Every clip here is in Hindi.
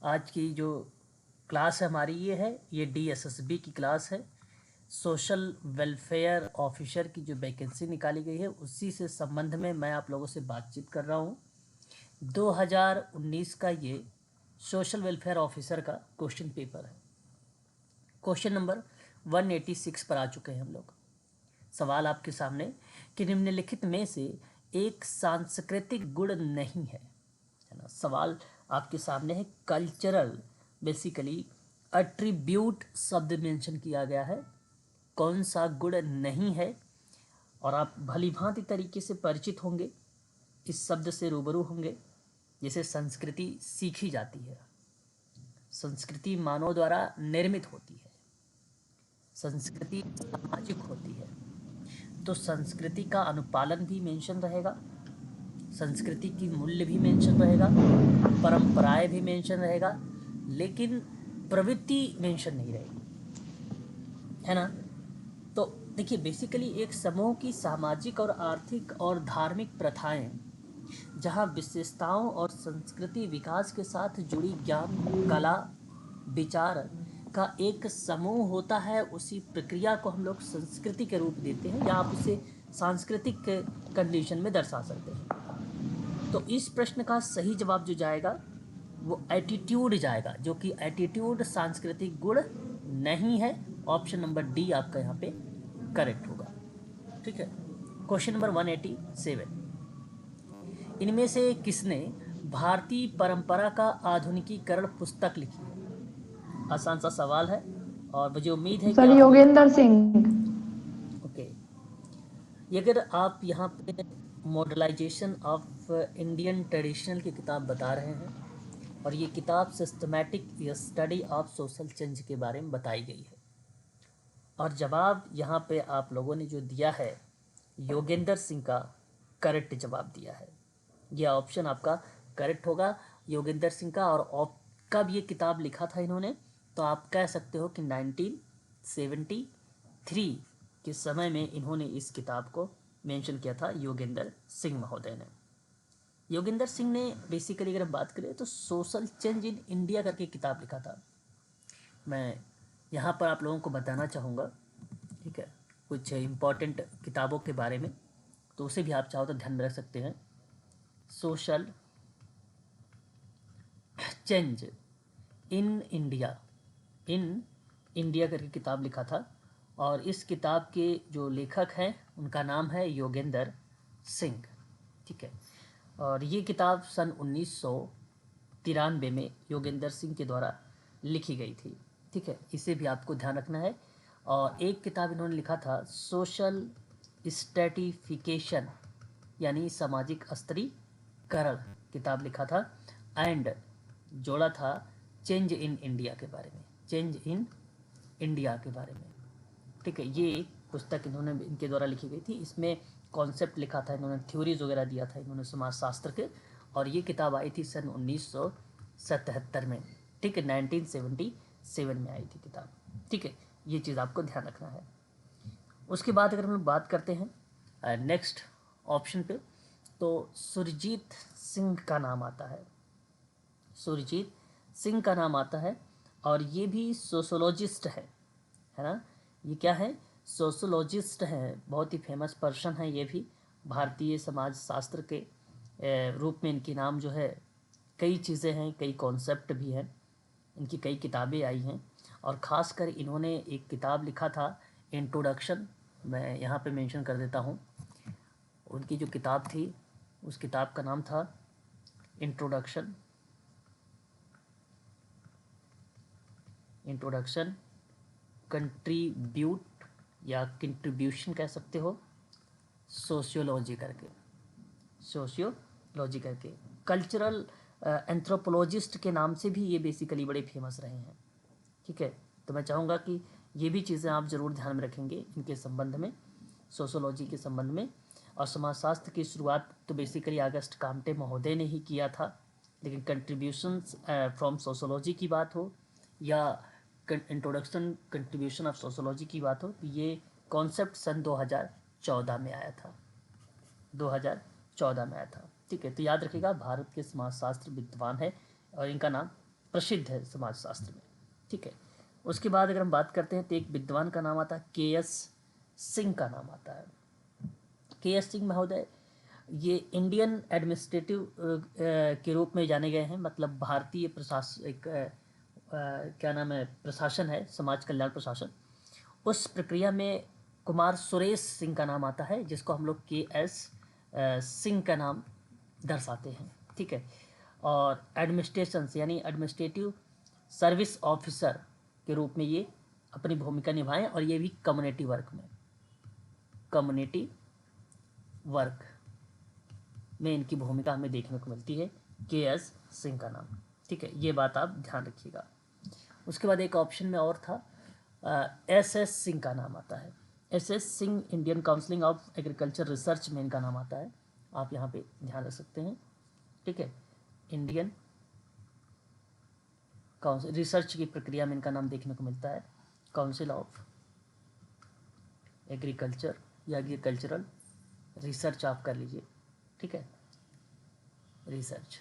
आज की जो क्लास है हमारी ये DSSB की क्लास है। सोशल वेलफेयर ऑफिसर की जो वैकेंसी निकाली गई है उसी से संबंध में मैं आप लोगों से बातचीत कर रहा हूँ। 2019 का ये सोशल वेलफेयर ऑफिसर का क्वेश्चन पेपर है। क्वेश्चन नंबर 186 पर आ चुके हैं हम लोग। सवाल आपके सामने कि निम्नलिखित में से एक सांस्कृतिक गुण नहीं है ना। सवाल आपके सामने है कल्चरल, बेसिकली अट्रीब्यूट शब्द मेंशन किया गया है, कौन सा गुण नहीं है। और आप भली भांति तरीके से परिचित होंगे, इस शब्द से रूबरू होंगे। जैसे संस्कृति सीखी जाती है, संस्कृति मानव द्वारा निर्मित होती है, संस्कृति सामाजिक होती है, तो संस्कृति का अनुपालन भी मेंशन रहेगा, संस्कृति की मूल्य भी मेंशन रहेगा, परंपराएं भी मेंशन रहेगा, लेकिन प्रवृत्ति मेंशन नहीं रहेगी, है ना। तो देखिए, बेसिकली एक समूह की सामाजिक और आर्थिक और धार्मिक प्रथाएं जहां विशेषताओं और संस्कृति विकास के साथ जुड़ी ज्ञान, कला, विचार का एक समूह होता है, उसी प्रक्रिया को हम लोग संस्कृति के रूप देते हैं, या आप उसे सांस्कृतिक कंडीशन में दर्शा सकते हैं। तो इस प्रश्न का सही जवाब जो जाएगा वो एटीट्यूड जाएगा, जो कि एटीट्यूड सांस्कृतिक गुण नहीं है। ऑप्शन नंबर डी आपका यहाँ पे करेक्ट होगा। ठीक है। क्वेश्चन नंबर 187, इनमें से किसने भारतीय परंपरा का आधुनिकीकरण पुस्तक लिखी है। आसान सा सवाल है और मुझे उम्मीद है कि सर आप लोग योगेंद्र सिंह। ओके। अगर आप यहाँ पे मॉडर्नाइजेशन ऑफ इंडियन ट्रेडिशनल की किताब बता रहे हैं, और ये किताब systematic study of social change के बारे में बताई गई है, और जवाब यहाँ पे आप लोगों ने जो दिया है योगेंद्र सिंह का करेक्ट जवाब दिया है। यह ऑप्शन आपका करेक्ट होगा, योगेंद्र सिंह का। और कब ये किताब लिखा था इन्होंने, तो आप कह सकते हो कि 1973 के समय में इन्होंने इस किताब को मेंशन किया था, योगेंद्र सिंह महोदय ने। योगेंद्र सिंह ने बेसिकली अगर हम बात करें तो सोशल चेंज इन इंडिया करके किताब लिखा था। मैं यहाँ पर आप लोगों को बताना चाहूँगा, ठीक है, कुछ इम्पॉर्टेंट किताबों के बारे में, तो उसे भी आप चाहो तो ध्यान में रख सकते हैं। Social change in India, in India करके किताब लिखा था, और इस किताब के जो लेखक हैं उनका नाम है योगेंद्र सिंह। ठीक है। और ये किताब सन 1993 में योगेंद्र सिंह के द्वारा लिखी गई थी। ठीक है, इसे भी आपको ध्यान रखना है। और एक किताब इन्होंने लिखा था सोशल स्ट्रेटिफिकेशन, यानी सामाजिक स्तरीकरण किताब लिखा था, एंड जोड़ा था चेंज इन इंडिया के बारे में, चेंज इन इंडिया के बारे में। ठीक है, ये एक पुस्तक इन्होंने इनके द्वारा लिखी गई थी। इसमें कॉन्सेप्ट लिखा था इन्होंने, थ्योरीज वगैरह दिया था इन्होंने समाज शास्त्र के, और ये किताब आई थी सन 1977 में। ठीक है, 1977 में आई थी किताब। ठीक है, ये चीज़ आपको ध्यान रखना है। उसके बाद अगर हम लोग बात करते हैं नेक्स्ट ऑप्शन पे, तो सुरजीत सिंह का नाम आता है, सुरजीत सिंह का नाम आता है, और ये भी सोशोलॉजिस्ट है ना। ये क्या है, सोशोलॉजिस्ट है, बहुत ही फेमस पर्सन है ये भी। भारतीय समाज शास्त्र के रूप में इनकी नाम जो है, कई चीज़ें हैं, कई कॉन्सेप्ट भी हैं, इनकी कई किताबें आई हैं। और ख़ासकर इन्होंने एक किताब लिखा था इंट्रोडक्शन, मैं यहाँ पे मेंशन कर देता हूँ। उनकी जो किताब थी उस किताब का नाम था इंट्रोडक्शन, इंट्रोडक्शन कंट्रीब्यूट या कंट्रीब्यूशन कह सकते हो, सोशियोलॉजी करके, सोशियोलॉजी करके। कल्चरल एंथ्रोपोलॉजिस्ट के नाम से भी ये बेसिकली बड़े फेमस रहे हैं। ठीक है, तो मैं चाहूँगा कि ये भी चीज़ें आप ज़रूर ध्यान में रखेंगे इनके संबंध में, सोशोलॉजी के संबंध में। और समाजशास्त्र की शुरुआत तो बेसिकली अगस्त कामटे महोदय ने ही किया था, लेकिन कंट्रीब्यूशंस फ्रॉम सोशोलॉजी की बात हो या इंट्रोडक्शन कंट्रीब्यूशन ऑफ सोशोलॉजी की बात हो, तो ये कॉन्सेप्ट सन 2014 में आया था, 2014 में आया था। ठीक है, तो याद रखिएगा, भारत के समाजशास्त्र विद्वान है और इनका नाम प्रसिद्ध है समाजशास्त्र में। ठीक है, उसके बाद अगर हम बात करते हैं तो एक विद्वान का नाम आता है के.एस. सिंह का नाम आता है। के.एस. सिंह महोदय ये इंडियन एडमिनिस्ट्रेटिव के रूप में जाने गए हैं, मतलब भारतीय प्रशासन एक क्या नाम है, प्रशासन है, समाज कल्याण प्रशासन। उस प्रक्रिया में कुमार सुरेश सिंह का नाम आता है, जिसको हम लोग के.एस. सिंह का नाम दर्शाते हैं। ठीक है, और एडमिनिस्ट्रेशन यानी एडमिनिस्ट्रेटिव सर्विस ऑफिसर के रूप में ये अपनी भूमिका निभाएं, और ये भी कम्युनिटी वर्क में, कम्युनिटी वर्क में इनकी भूमिका हमें देखने को मिलती है, के.एस. सिंह का नाम। ठीक है, ये बात आप ध्यान रखिएगा। उसके बाद एक ऑप्शन में और था, एस.एस. सिंह का नाम आता है। S S. Singh Indian council of agriculture research में इनका नाम आता है, आप यहाँ पे ध्यान रख सकते हैं। ठीक है, इंडियन काउंसिल रिसर्च की प्रक्रिया में इनका नाम देखने को मिलता है, काउंसिल ऑफ एग्रीकल्चर या एग्रीकल्चरल रिसर्च आप कर लीजिए। ठीक है, रिसर्च।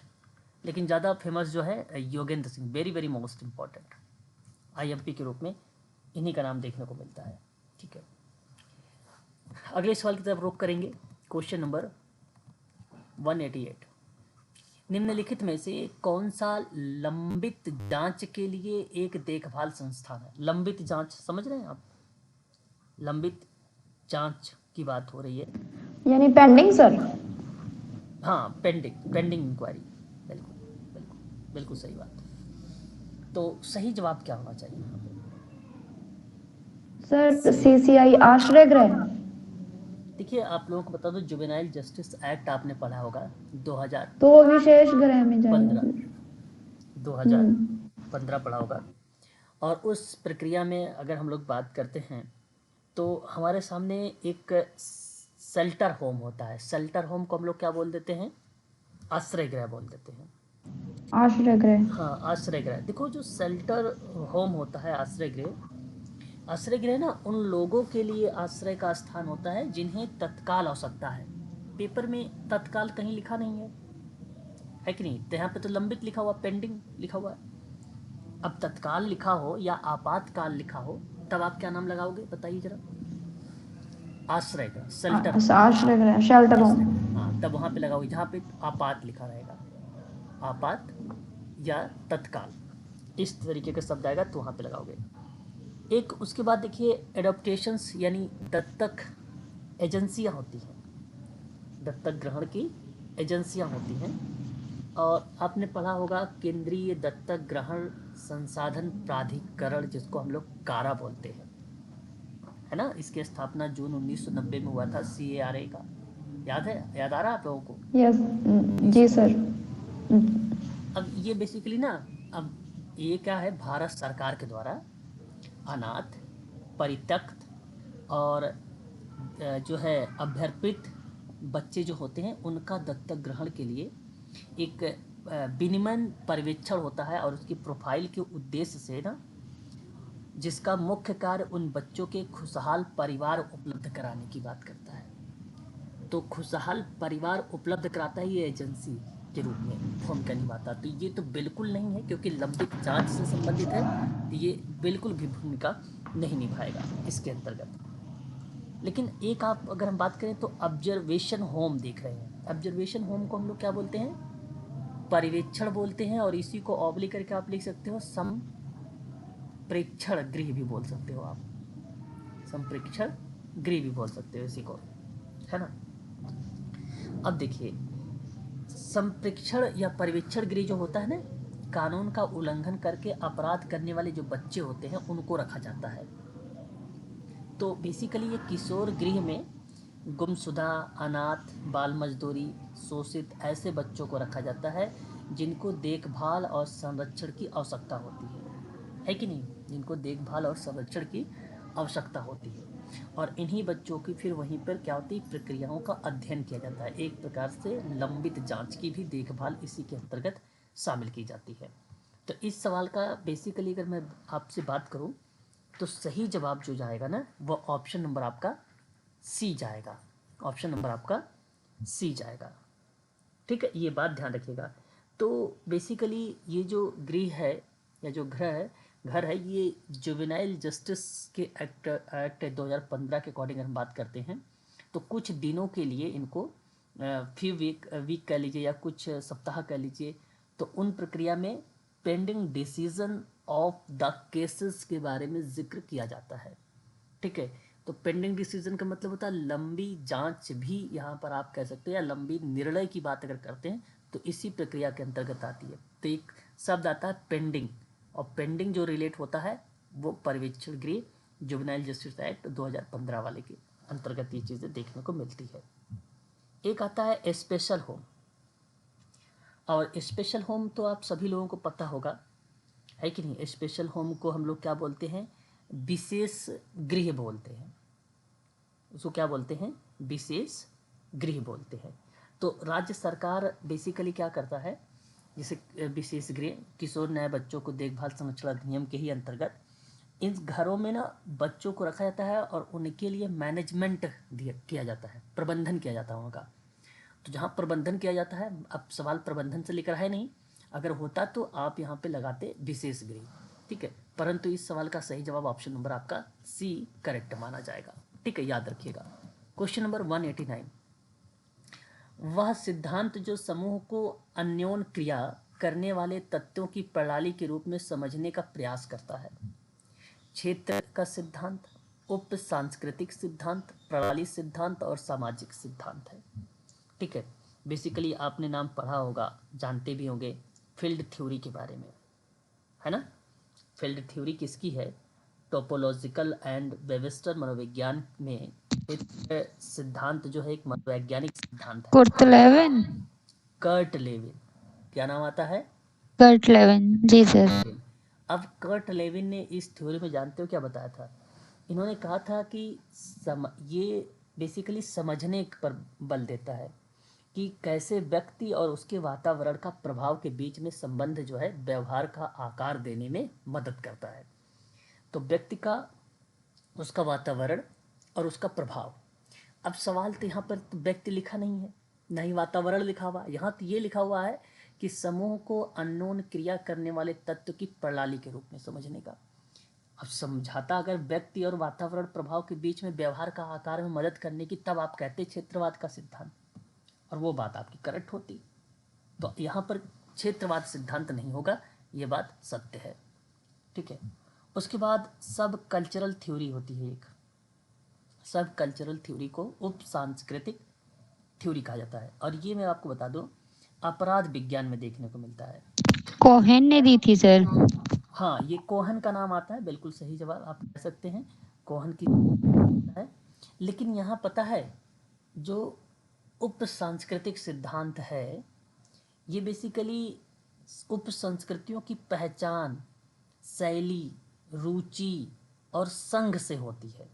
लेकिन ज़्यादा फेमस जो है Yogendra Singh, very very most important, IMP के रूप में इन्हीं का नाम देखने को मिलता है। ठीक है, अगले सवाल की तरफ रुख करेंगे। क्वेश्चन नंबर 188, निम्नलिखित में से कौन सा लंबित जांच के लिए एक देखभाल संस्थान है? लंबित जांच समझ रहे हैं आप? लंबित जांच की बात हो रही है, यानी पेंडिंग सर। हाँ, पेंडिंग इंक्वायरी, बिल्कुल बिल्कुल बिल्कुल सही बात। तो सही जवाब क्या होना चाहिए यहाँ पे? सर सीसीआई आश्रय गृह। देखिए, आप लोगों को बता दो, जुवेनाइल जस्टिस एक्ट आपने पढ़ा होगा 2015, तो वो विशेष गृह में जाएगा सर। 2015 पढ़ा होगा। और उस प्रक्रिया में अगर हम लोग बात करते हैं तो हमारे सामने एक शेल्टर होम होता है। शेल्टर होम को हम लोग क्या बोल देते हैं? आश्रय गृह बोल देते हैं। आश्रय गृह। हाँ, आश्रय गृह। देखो, जो शेल्टर होम होता है, आश्रय गृह, आश्रय गृह ना उन लोगों के लिए आश्रय का स्थान होता है जिन्हें तत्काल आवश्यकता है। पेपर में तत्काल कहीं लिखा नहीं है कि नहीं? तो यहाँ पे तो लंबित लिखा हुआ, पेंडिंग लिखा हुआ है। अब तत्काल लिखा हो या आपातकाल लिखा हो, तब आप क्या नाम लगाओगे बताइए जरा? आश्रय गृह, शेल्टर होम। आश्रय गृह, शेल्टर आश्रय, होम। हाँ, तब वहाँ पे लगाओगे जहाँ पे आपात लिखा रहेगा, आपात या तत्काल, इस तरीके का शब्द आएगा तो वहाँ पे लगाओगे। एक उसके बाद देखिए, एडॉप्टेशंस यानी दत्तक एजेंसियाँ होती हैं, दत्तक ग्रहण की एजेंसियाँ होती हैं। और आपने पढ़ा होगा केंद्रीय दत्तक ग्रहण संसाधन प्राधिकरण, जिसको हम लोग कारा बोलते हैं, है ना? इसकी स्थापना जून 1990 में हुआ था, CARA का। याद है? याद आ रहा है आप लोगों को? यस जी सर। अब ये बेसिकली ना, अब ये क्या है, भारत सरकार के द्वारा अनाथ, परित्यक्त और जो है अभ्यर्पित बच्चे जो होते हैं, उनका दत्तक ग्रहण के लिए एक विनिमय पर्यवेक्षण होता है, और उसकी प्रोफाइल के उद्देश्य से ना, जिसका मुख्य कार्य उन बच्चों के खुशहाल परिवार उपलब्ध कराने की बात करता है। तो खुशहाल परिवार उपलब्ध कराता है ये एजेंसी के रूप में भूमिका निभाता। तो ये तो बिल्कुल नहीं है, क्योंकि लंबित जांच से संबंधित है, तो ये बिल्कुल भी भूमिका नहीं निभाएगा इसके अंतर्गत। लेकिन एक आप अगर हम बात करें तो ऑब्जर्वेशन होम देख रहे हैं। ऑब्जर्वेशन होम को हम लोग क्या बोलते हैं? पर्यवेक्षण बोलते हैं, और इसी को ऑब्लिक करके आप लिख सकते हो संप्रेक्षण गृह भी बोल सकते हो आप, संप्रेक्षण गृह भी बोल सकते हो इसी को, है ना? अब देखिए, संप्रेक्षण या पर्यवेक्षण गृह जो होता है ना, कानून का उल्लंघन करके अपराध करने वाले जो बच्चे होते हैं उनको रखा जाता है। तो बेसिकली ये किशोर गृह में गुमशुदा, अनाथ, बाल मजदूरी, शोषित ऐसे बच्चों को रखा जाता है जिनको देखभाल और संरक्षण की आवश्यकता होती है कि नहीं? जिनको देखभाल और संरक्षण की आवश्यकता होती है, और इन्हीं बच्चों की फिर वहीं पर क्या होती है, प्रक्रियाओं का अध्ययन किया जाता है। एक प्रकार से लंबित जांच की भी देखभाल इसी के अंतर्गत शामिल की जाती है। तो इस सवाल का बेसिकली अगर मैं आपसे बात करूं तो सही जवाब जो जाएगा ना, वो ऑप्शन नंबर आपका सी जाएगा। ऑप्शन नंबर आपका सी जाएगा। ठीक है, ये बात ध्यान रखिएगा। तो बेसिकली ये जो गृह है या जो घर है ये जुवेनाइल जस्टिस के एक्ट 2015 के अकॉर्डिंग हम बात करते हैं तो कुछ दिनों के लिए इनको फ्यू वीक कह लीजिए या कुछ सप्ताह कह लीजिए, तो उन प्रक्रिया में pending decision of the cases के बारे में जिक्र किया जाता है। ठीक है, तो पेंडिंग डिसीजन का मतलब होता है लंबी जांच भी यहाँ पर आप कह सकते हैं, या लंबी निर्णय की बात अगर करते हैं तो इसी प्रक्रिया के अंतर्गत आती है। तो एक शब्द आता है पेंडिंग, और पेंडिंग जो रिलेट होता है वो पर्यवेक्षण गृह जुवेनाइल जस्टिस एक्ट 2015 वाले के अंतर्गत ये चीज़ें देखने को मिलती है। एक आता है स्पेशल होम, और स्पेशल होम तो आप सभी लोगों को पता होगा, है कि नहीं। स्पेशल होम को हम लोग क्या बोलते हैं, विशेष गृह बोलते हैं। उसको क्या बोलते हैं, विशेष गृह बोलते हैं। तो राज्य सरकार बेसिकली क्या करता है, जैसे विशेष गृह किशोर नए बच्चों को देखभाल संरक्षण अधिनियम के ही अंतर्गत इन घरों में ना बच्चों को रखा जाता है और उनके लिए मैनेजमेंट किया जाता है, प्रबंधन किया जाता है उनका। तो जहाँ प्रबंधन किया जाता है, अब सवाल प्रबंधन से लेकर है नहीं, अगर होता तो आप यहाँ पे लगाते विशेष गृह, ठीक है। परंतु इस सवाल का सही जवाब ऑप्शन नंबर आपका सी करेक्ट माना जाएगा, ठीक है, याद रखिएगा। क्वेश्चन नंबर 189, वह सिद्धांत जो समूह को अन्योन क्रिया करने वाले तत्वों की प्रणाली के रूप में समझने का प्रयास करता है। क्षेत्र का सिद्धांत, उप सांस्कृतिक सिद्धांत, प्रणाली सिद्धांत और सामाजिक सिद्धांत है, ठीक है। बेसिकली आपने नाम पढ़ा होगा, जानते भी होंगे फील्ड थ्योरी के बारे में, है ना। फील्ड थ्योरी किसकी है, टोपोलॉजिकल एंड वेबस्टर मनोविज्ञान में सिद्धांत जो है एक मनोवैज्ञानिक सिद्धांत है। Kurt Lewin. कर्ट लेविन, क्या नाम आता है, कर्ट लेविन, जी सर। अब कर्ट लेविन ने इस थ्योरी में जानते हो क्या बताया था, इन्होंने कहा था कि ये बेसिकली समझने पर बल देता है कि कैसे व्यक्ति और उसके वातावरण का प्रभाव के बीच में संबंध जो है व्यवहार का आकार देने में मदद करता है। तो व्यक्ति का, उसका वातावरण और उसका प्रभाव। अब सवाल तो यहाँ पर तो व्यक्ति लिखा नहीं है, ना ही वातावरण लिखा हुआ, यहाँ तो ये लिखा हुआ है कि समूह को अननोन क्रिया करने वाले तत्व की प्रणाली के रूप में समझने का। अब समझाता अगर व्यक्ति और वातावरण प्रभाव के बीच में व्यवहार का आकार में मदद करने की, तब आप कहते क्षेत्रवाद का सिद्धांत, और वो बात आपकी करेक्ट होती। तो यहाँ पर क्षेत्रवाद सिद्धांत नहीं होगा, ये बात सत्य है, ठीक है। उसके बाद सब कल्चरल थ्योरी होती है एक, सब कल्चरल थ्योरी को उप सांस्कृतिक थ्योरी कहा जाता है, और ये मैं आपको बता दूं अपराध विज्ञान में देखने को मिलता है। कोहेन ने दी थी सर। हाँ, ये कोहन का नाम आता है, बिल्कुल सही जवाब आप कह सकते हैं, कोहन की है। लेकिन यहाँ पता है जो उप सांस्कृतिक सिद्धांत है, ये बेसिकली उप संस्कृतियों की पहचान, शैली, रुचि और संघ से होती है।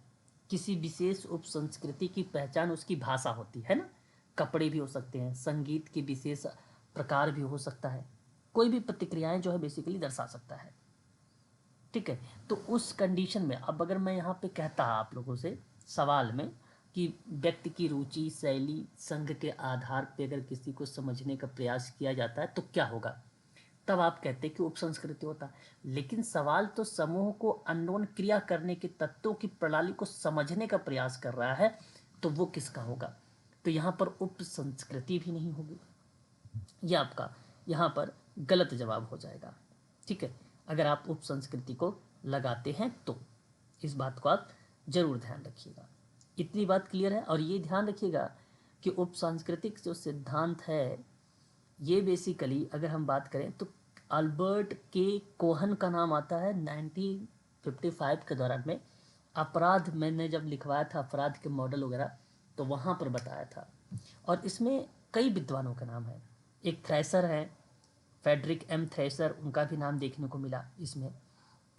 किसी विशेष उप संस्कृति की पहचान उसकी भाषा होती है ना, कपड़े भी हो सकते हैं, संगीत के विशेष प्रकार भी हो सकता है, कोई भी प्रतिक्रियाएं जो है बेसिकली दर्शा सकता है, ठीक है। तो उस कंडीशन में अब अगर मैं यहाँ पे कहता आप लोगों से सवाल में कि व्यक्ति की रुचि, शैली, संघ के आधार पे अगर किसी को समझने का प्रयास किया जाता है तो क्या होगा, तब आप कहते हैं कि उप संस्कृति होता है। लेकिन सवाल तो समूह को अननोन क्रिया करने के तत्वों की प्रणाली को समझने का प्रयास कर रहा है, तो वो किसका होगा, तो यहाँ पर उप संस्कृति भी नहीं होगी, यह आपका यहाँ पर गलत जवाब हो जाएगा, ठीक है। अगर आप उप संस्कृति को लगाते हैं तो इस बात को आप जरूर ध्यान रखिएगा। इतनी बात क्लियर है, और ये ध्यान रखिएगा कि उप सांस्कृतिक जो सिद्धांत है ये बेसिकली अगर हम बात करें तो अल्बर्ट के कोहन का नाम आता है 1955 के दौरान में। अपराध मैंने जब लिखवाया था, अपराध के मॉडल वगैरह, तो वहाँ पर बताया था, और इसमें कई विद्वानों का नाम है। एक थ्रेसर है, फेडरिक एम थ्रेसर, उनका भी नाम देखने को मिला इसमें,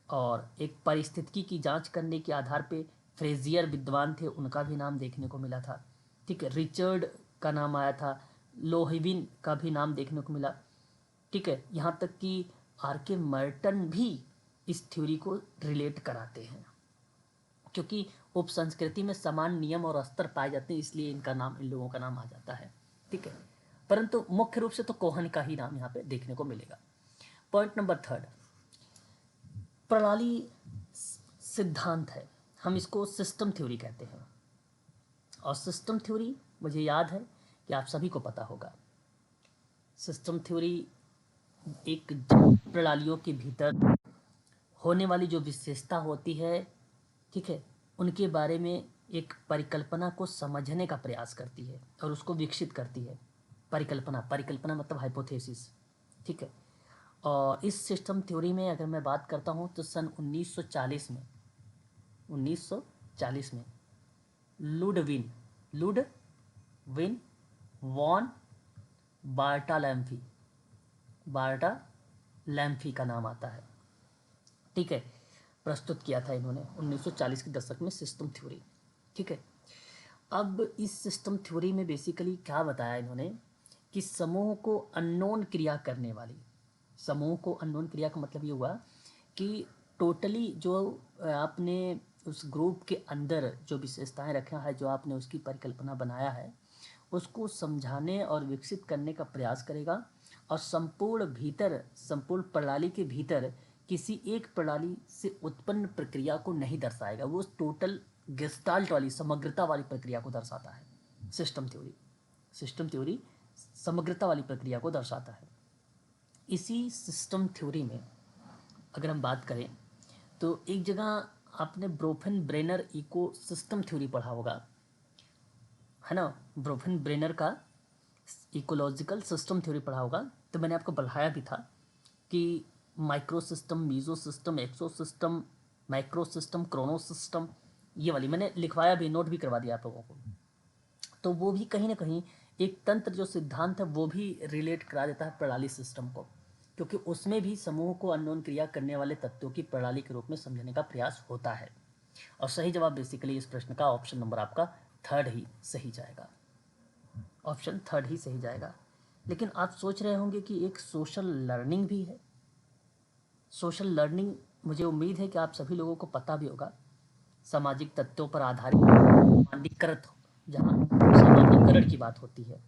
और एक पारिस्थितिकी की जांच करने के आधार पे फ्रेजियर विद्वान थे, उनका भी नाम देखने को मिला था, ठीक है। रिचर्ड का नाम आया था, लोहिविन का भी नाम देखने को मिला, ठीक है। यहाँ तक कि आर के मर्टन भी इस थ्योरी को रिलेट कराते हैं, क्योंकि उप संस्कृति में समान नियम और स्तर पाए जाते हैं, इसलिए इनका नाम, इन लोगों का नाम आ जाता है, ठीक है। परंतु मुख्य रूप से तो कोहन का ही नाम यहाँ पे देखने को मिलेगा। पॉइंट नंबर 3, प्रणाली सिद्धांत है, हम इसको सिस्टम थ्योरी कहते हैं। और सिस्टम थ्योरी मुझे याद है कि आप सभी को पता होगा। सिस्टम थ्योरी एक प्रणालियों के भीतर होने वाली जो विशेषता होती है, ठीक है, उनके बारे में एक परिकल्पना को समझने का प्रयास करती है और उसको विकसित करती है। परिकल्पना मतलब हाइपोथेसिस, ठीक है। और इस सिस्टम थ्योरी में अगर मैं बात करता हूँ तो सन 1940 में लुडविन वॉन बार्टालैम्फी का नाम आता है, ठीक है। प्रस्तुत किया था इन्होंने 1940 के दशक में सिस्टम थ्योरी, ठीक है। अब इस सिस्टम थ्योरी में बेसिकली क्या बताया इन्होंने कि समूह को अननोन क्रिया का मतलब ये हुआ कि टोटली जो आपने उस ग्रुप के अंदर जो विशेषताएं रखा है, जो आपने उसकी परिकल्पना बनाया है, उसको समझाने और विकसित करने का प्रयास करेगा और संपूर्ण प्रणाली के भीतर किसी एक प्रणाली से उत्पन्न प्रक्रिया को नहीं दर्शाएगा। वो टोटल गेस्टाल्ट वाली समग्रता वाली प्रक्रिया को दर्शाता है। सिस्टम थ्योरी समग्रता वाली प्रक्रिया को दर्शाता है। इसी सिस्टम थ्योरी में अगर हम बात करें तो एक जगह आपने Bronfenbrenner ecosystem theory पढ़ा होगा, है ना। ब्रोफेन ब्रेनर का इकोलॉजिकल सिस्टम थ्योरी पढ़ा होगा। तो मैंने आपको बढ़ाया भी था कि microsystem, mesosystem, exosystem, microsystem, chronosystem, ये वाली मैंने लिखवाया भी, नोट भी करवा दिया आप लोगों को। तो वो भी कहीं ना कहीं एक तंत्र जो सिद्धांत है वो भी रिलेट करा देता है प्रणाली सिस्टम को, क्योंकि उसमें भी समूह को अननोन क्रिया करने वाले तत्वों की प्रणाली के रूप में समझने का प्रयास होता है। और सही जवाब बेसिकली इस प्रश्न का ऑप्शन नंबर आपका थर्ड ही सही जाएगा। ऑप्शन थर्ड ही सही जाएगा। लेकिन आप सोच रहे होंगे कि एक सोशल लर्निंग भी है। सोशल लर्निंग मुझे उम्मीद है कि आप सभी लोगों को पता भी होगा। सामाजिक तत्वों पर आधारित सामान्यीकृत, जहाँ सामान्यीकरण की बात होती है,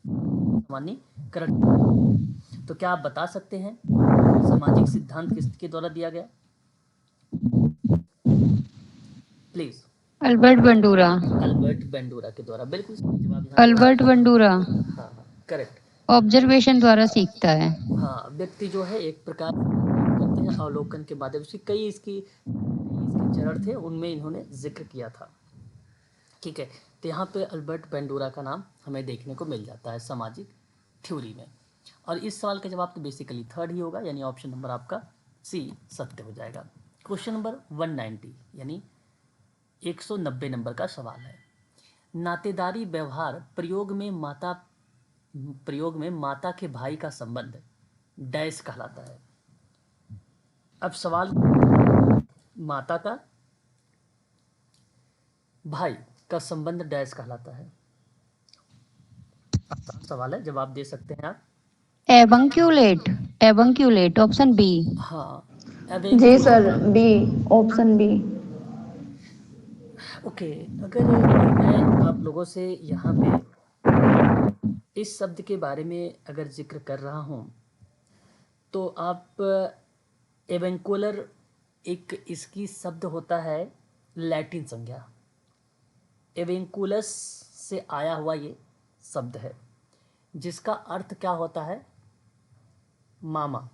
सामान्यीकरण। तो क्या आप बता सकते हैं सामाजिक सिद्धांत किसके द्वारा दिया गया? Please. Albert Bandura. Albert Bandura के द्वारा, बिल्कुल सही जवाब यहाँ पे। अल्बर्ट बंडूरा हाँ, करेक्ट। ऑब्जर्वेशन द्वारा सीखता है। हाँ, व्यक्ति जो है एक प्रकार करते हैं अवलोकन के बाद, उसकी कई इसके चरण थे, उनमें इन्होंने जिक्र किया था, ठीक है। तो यहाँ पे अल्बर्ट बेंडूरा का नाम हमें देखने को मिल जाता है सामाजिक थ्योरी में। और इस सवाल का जवाब तो बेसिकली थर्ड ही होगा, यानी ऑप्शन नंबर आपका सी सत्य हो जाएगा। क्वेश्चन नंबर 190 यानी 190 नंबर का सवाल है। नातेदारी व्यवहार प्रयोग में माता के भाई का संबंध डैश कहलाता है। अब सवाल, माता का भाई का संबंध डैश कहलाता है। आसान सवाल है, जवाब दे सकते हैं आप। Avunculate option B. हाँ, जी sir, B, option B. Okay. अगर मैं आप लोगों से यहाँ पे इस शब्द के बारे में अगर जिक्र कर रहा हूँ तो आप एवेंकुलर, एक इसकी शब्द होता है लैटिन संज्ञा, एवेंकुलस से आया हुआ ये शब्द है, जिसका अर्थ क्या होता है? मामा।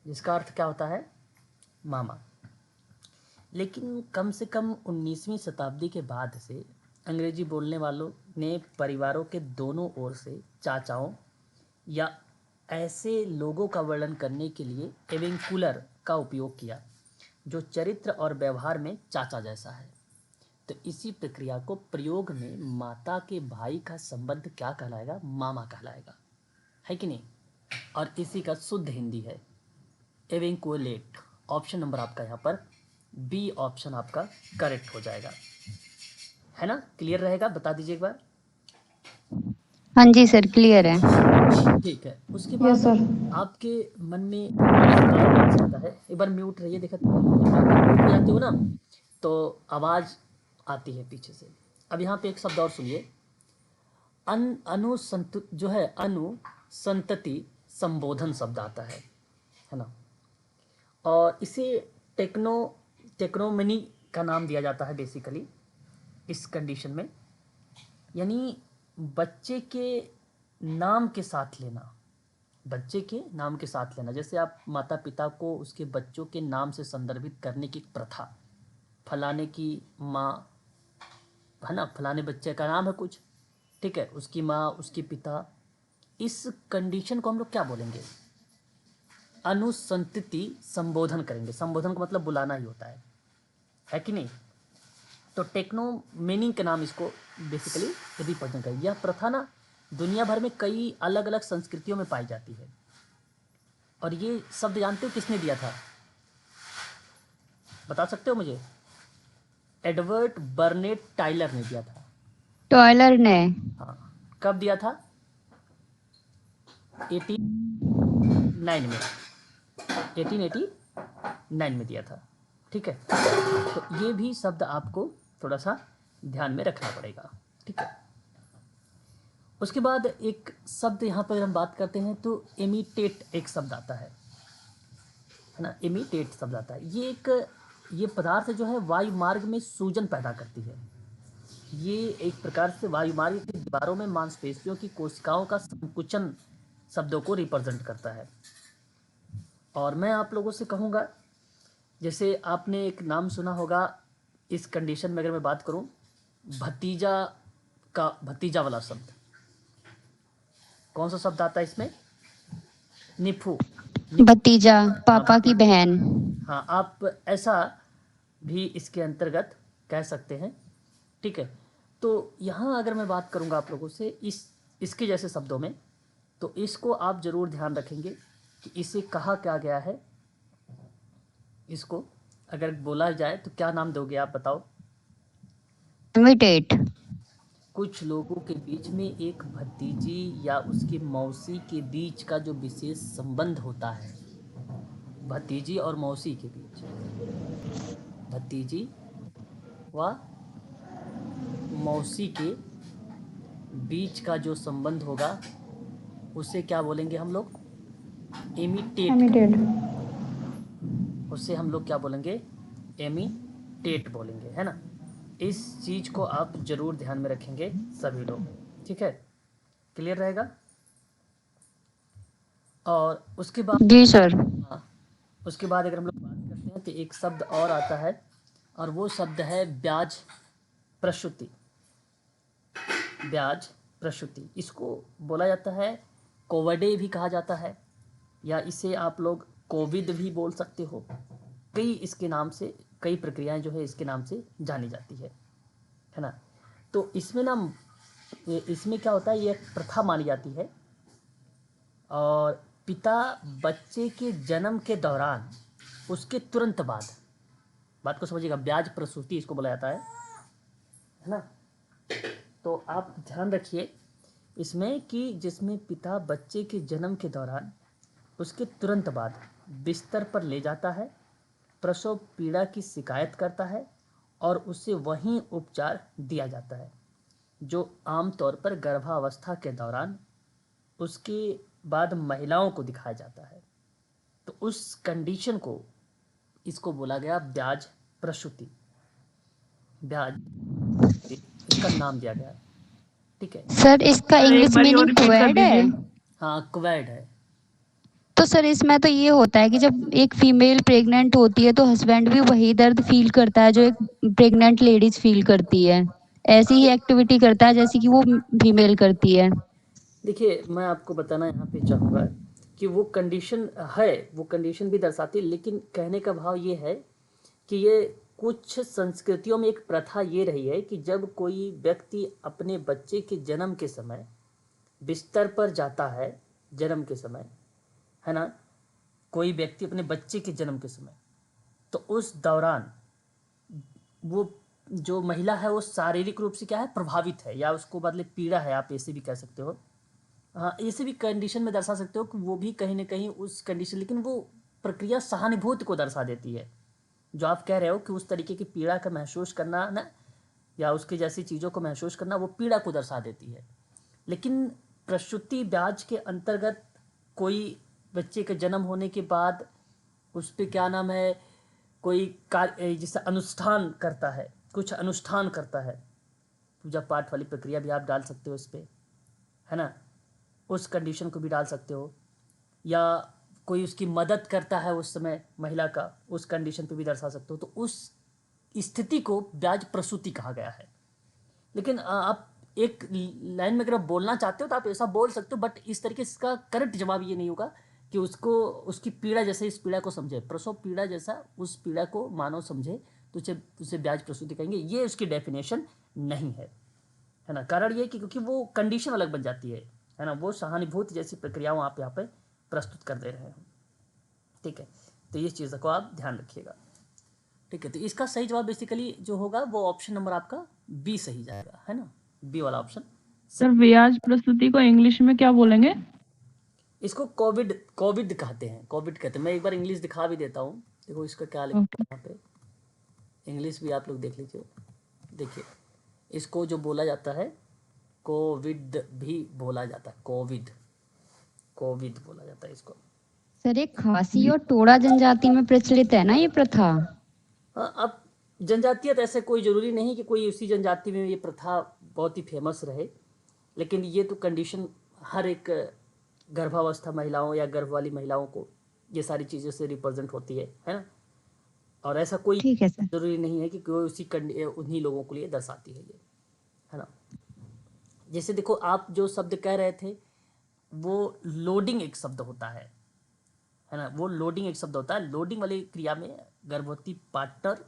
जिसका अर्थ क्या होता है? मामा। लेकिन कम से कम 19वीं शताब्दी के बाद से अंग्रेजी बोलने वालों ने परिवारों के दोनों ओर से चाचाओं या ऐसे लोगों का वर्णन करने के लिए एवेंकुलर का उपयोग किया जो चरित्र और व्यवहार में चाचा जैसा है। तो इसी प्रक्रिया को प्रयोग में माता के भाई का संबंध क्या कहलाएगा? मामा कहलाएगा, है कि नहीं? और इसी का शुद्ध हिंदी है एवेंकुलेट। ऑप्शन नंबर आपका यहाँ पर बी ऑप्शन आपका करेक्ट हो जाएगा, है ना? क्लियर रहेगा? बता दीजिए एक बार। हाँ जी सर, क्लियर है। ठीक है। उसके यस बाद सर। आपके मन में सवाल बन सकता है, एक बार म्यूट रहिए, देखा म्यूट हो जाते हो ना तो आवाज़ आती है पीछे से। अब यहाँ पे एक शब्द और सुनिए, जो है अनुसंतति संबोधन शब्द आता है ना। और इसे टेक्नोमेनी का नाम दिया जाता है बेसिकली इस कंडीशन में, यानी बच्चे के नाम के साथ लेना, बच्चे के नाम के साथ लेना। जैसे आप माता पिता को उसके बच्चों के नाम से संदर्भित करने की एक प्रथा, फलाने की माँ है ना, फलाने बच्चे का नाम है कुछ, ठीक है, उसकी माँ उसके पिता, इस कंडीशन को हम लोग क्या बोलेंगे, अनुसंतति संबोधन करेंगे। संबोधन का मतलब बुलाना ही होता है कि नहीं। तो टेक्नो मीनिंग के नाम इसको बेसिकली रिप्रेजेंट करेंगे। यह प्रथा ना दुनिया भर में कई अलग अलग संस्कृतियों में पाई जाती है। और ये शब्द जानते हो किसने दिया था, बता सकते हो मुझे? एडवर्ड बर्नेट टाइलर ने दिया था। टॉयलर ने। हाँ, कब दिया था? 1889 में, 1889 में दिया था, ठीक है। तो ये भी शब्द आपको थोड़ा सा ध्यान में रखना पड़ेगा, ठीक है। उसके बाद एक शब्द यहाँ पर हम बात करते हैं तो इमिटेट एक शब्द आता है ना, इमिटेट शब्द आता है। ये पदार्थ जो है वायु मार्ग में सूजन पैदा करती है। ये एक प्रकार से वायु मार्ग की दीवारों में मांसपेशियों की कोशिकाओं का संकुचन शब्दों को रिप्रेजेंट करता है। और मैं आप लोगों से कहूँगा, जैसे आपने एक नाम सुना होगा इस कंडीशन में, अगर मैं बात करूँ भतीजा का, भतीजा वाला शब्द कौन सा शब्द आता है इसमें? निफू, भतीजा, हाँ, पापा की बहन। हाँ, आप ऐसा भी इसके अंतर्गत कह सकते हैं, ठीक है। तो यहाँ अगर मैं बात करूँगा आप लोगों से इसके जैसे शब्दों में, तो इसको आप ज़रूर ध्यान रखेंगे कि इसे कहा क्या गया है। इसको अगर बोला जाए तो क्या नाम दोगे आप, बताओ? इमिटेट। कुछ लोगों के बीच में एक भतीजी या उसकी मौसी के बीच का जो विशेष संबंध होता है, भतीजी और मौसी के बीच, भतीजी व मौसी के बीच का जो संबंध होगा उसे क्या बोलेंगे हम लोग? इमिटेट। इमिटेट। उसे हम लोग क्या बोलेंगे? इमिटेट बोलेंगे, है ना। इस चीज़ को आप जरूर ध्यान में रखेंगे सभी लोग, ठीक है, क्लियर रहेगा। और उसके बाद, जी सर। हाँ, उसके बाद अगर हम लोग बात करते हैं तो एक शब्द और आता है, और वो शब्द है ब्याज प्रसूति। ब्याज प्रसूति, इसको बोला जाता है कोवडे भी कहा जाता है, या इसे आप लोग कोविड भी बोल सकते हो। कई इसके नाम से, कई प्रक्रियाएं जो है इसके नाम से जानी जाती है ना। तो इसमें ना, इसमें क्या होता है, ये एक प्रथा मानी जाती है। और पिता बच्चे के जन्म के दौरान, उसके तुरंत बाद, बात को समझिएगा, ब्याज प्रसूति इसको बोला जाता है ना। तो आप ध्यान रखिए इसमें कि जिसमें पिता बच्चे के जन्म के दौरान, उसके तुरंत बाद बिस्तर पर ले जाता है, प्रसव पीड़ा की शिकायत करता है और उसे वहीं उपचार दिया जाता है, जो आमतौर पर गर्भावस्था के दौरान उसके बाद महिलाओं को दिखाया जाता है। तो उस कंडीशन को, इसको बोला गया ब्याज प्रसूति, ब्याज, इसका नाम दिया गया, ठीक है। सर इसका इंग्लिश मीनिंग क्वेड है। हाँ, क्वैड है। तो सर इसमें तो ये होता है कि जब एक फीमेल प्रेग्नेंट होती है तो हस्बैंड भी वही दर्द फील करता है जो एक प्रेग्नेंट लेडीज फील करती है। ऐसी ही एक्टिविटी करता है जैसे कि वो फीमेल करती है। देखिए, मैं आपको बताना यहाँ पे चाहूँगा कि वो कंडीशन है, वो कंडीशन भी दर्शाती है, लेकिन कहने का भाव ये है कि ये कुछ संस्कृतियों में एक प्रथा ये रही है कि जब कोई व्यक्ति अपने बच्चे के जन्म के समय बिस्तर पर जाता है, जन्म के समय, है ना, कोई व्यक्ति अपने बच्चे के जन्म के समय, तो उस दौरान वो जो महिला है वो शारीरिक रूप से क्या है, प्रभावित है, या उसको बदले पीड़ा है, आप ऐसे भी कह सकते हो। हाँ, ऐसे भी कंडीशन में दर्शा सकते हो कि वो भी कहीं ना कहीं उस कंडीशन, लेकिन वो प्रक्रिया सहानुभूति को दर्शा देती है। जो आप कह रहे हो कि उस तरीके की पीड़ा का महसूस करना ना, या उसके जैसी चीज़ों को महसूस करना, वो पीड़ा को दर्शा देती है। लेकिन प्रसूति ब्याज के अंतर्गत कोई बच्चे के जन्म होने के बाद उस पे क्या नाम है, कोई कार्य जैसे अनुष्ठान करता है, कुछ अनुष्ठान करता है, पूजा पाठ वाली प्रक्रिया भी आप डाल सकते हो इस पे, है ना, उस कंडीशन को भी डाल सकते हो। या कोई उसकी मदद करता है उस समय महिला का, उस कंडीशन पे भी दर्शा सकते हो। तो उस स्थिति को ब्याज प्रसूति कहा गया है। लेकिन आप एक लाइन में अगर आप बोलना चाहते हो तो आप ऐसा बोल सकते हो, बट इस तरीके से इसका करेक्ट जवाब ये नहीं होगा कि उसको उसकी पीड़ा जैसे इस पीड़ा को समझे, प्रसव पीड़ा जैसा उस पीड़ा को मानव समझे, तो उसे ब्याज प्रसूति कहेंगे। ये उसकी डेफिनेशन नहीं है ना। कारण ये कि क्योंकि वो कंडीशन अलग बन जाती है ना, वो सहानुभूति जैसी प्रक्रियाओं आप यहाँ पे प्रस्तुत कर दे रहे हैं। ठीक है, तो इस चीज़ को आप ध्यान रखिएगा। ठीक है, तो इसका सही जवाब बेसिकली जो होगा वो ऑप्शन नंबर आपका बी सही जाएगा, है ना, बी वाला ऑप्शन। सर ब्याज प्रस्तुति को इंग्लिश में क्या बोलेंगे? इसको कोविड कोविड कहते हैं, कोविड कहते हैं। मैं एक बार इंग्लिश दिखा भी देता हूँ, देखो इसका क्या लिखा है यहाँ पे, इंग्लिश भी आप लोग देख लीजिए। देखिए, इसको जो बोला जाता है कोविड भी बोला जाता है, कोविड कोविड बोला जाता है इसको। सर एक खासी और टोडा जनजाति में प्रचलित है ना ये प्रथा? हाँ, अब जनजातीय तो ऐसे कोई ज़रूरी नहीं कि कोई उसी जनजाति में ये प्रथा बहुत ही फेमस रहे, लेकिन ये तो कंडीशन हर एक गर्भावस्था महिलाओं या गर्भ वाली महिलाओं को ये सारी चीज़ों से रिप्रेजेंट होती है ना। और ऐसा कोई ठीक है सर। ज़रूरी नहीं है कि कोई उन्हीं लोगों के लिए दर्शाती है ये, है ना। जैसे देखो, आप जो शब्द कह रहे थे वो लोडिंग एक शब्द होता है ना, वो लोडिंग एक शब्द होता है। लोडिंग वाली क्रिया में गर्भवती पार्टनर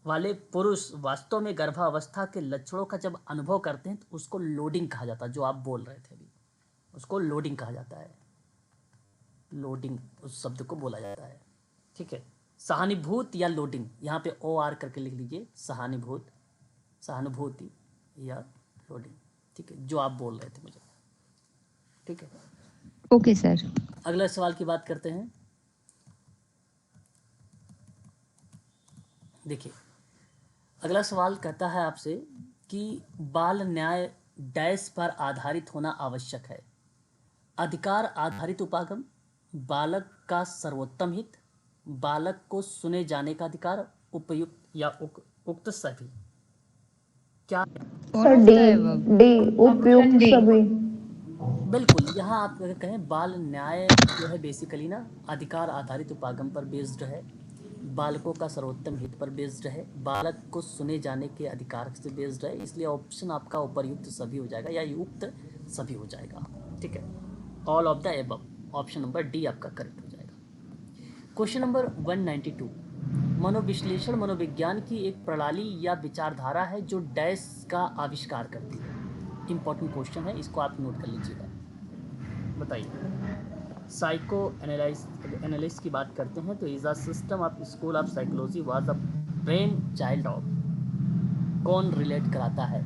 वाले पुरुष वास्तव में गर्भावस्था के लक्षणों का जब अनुभव करते हैं तो उसको लोडिंग कहा जाता है। जो आप बोल रहे थे अभी, उसको लोडिंग कहा जाता है, लोडिंग उस शब्द को बोला जाता है। ठीक है, सहानुभूत या लोडिंग, यहाँ पे ओ आर करके लिख लीजिए, सहानुभूत, सहानुभूति या लोडिंग। ठीक है, जो आप बोल रहे थे मुझे। ठीक है, ओके सर। अगला सवाल की बात करते हैं। देखिए, अगला सवाल कहता है आपसे कि बाल न्याय डैश पर आधारित होना आवश्यक है। अधिकार आधारित उपागम, बालक का सर्वोत्तम हित, बालक को सुने जाने का अधिकार, उपयुक्त या उक्त सभी। क्या? सर डी उपयुक्त सभी। बिल्कुल, यहाँ आप अगर कहें बाल न्याय जो है बेसिकली ना अधिकार आधारित उपागम पर बेस्ड है, बालकों का सर्वोत्तम हित पर बेस्ड है, बालक को सुने जाने के अधिकार से बेस्ड है, इसलिए ऑप्शन आपका उपर्युक्त सभी हो जाएगा या युक्त सभी हो जाएगा। ठीक है, all of the above, option number D आपका करेक्ट हो जाएगा। क्वेश्चन नंबर 192, मनोविश्लेषण मनोविज्ञान की एक प्रणाली या विचारधारा है जो डैश का आविष्कार करती है। इंपॉर्टेंट क्वेश्चन है, इसको आप नोट कर लीजिएगा। बताइए, साइको एनालिस्ट की बात करते हैं तो is a system of school of psychology was a brain child of, कौन रिलेट कराता है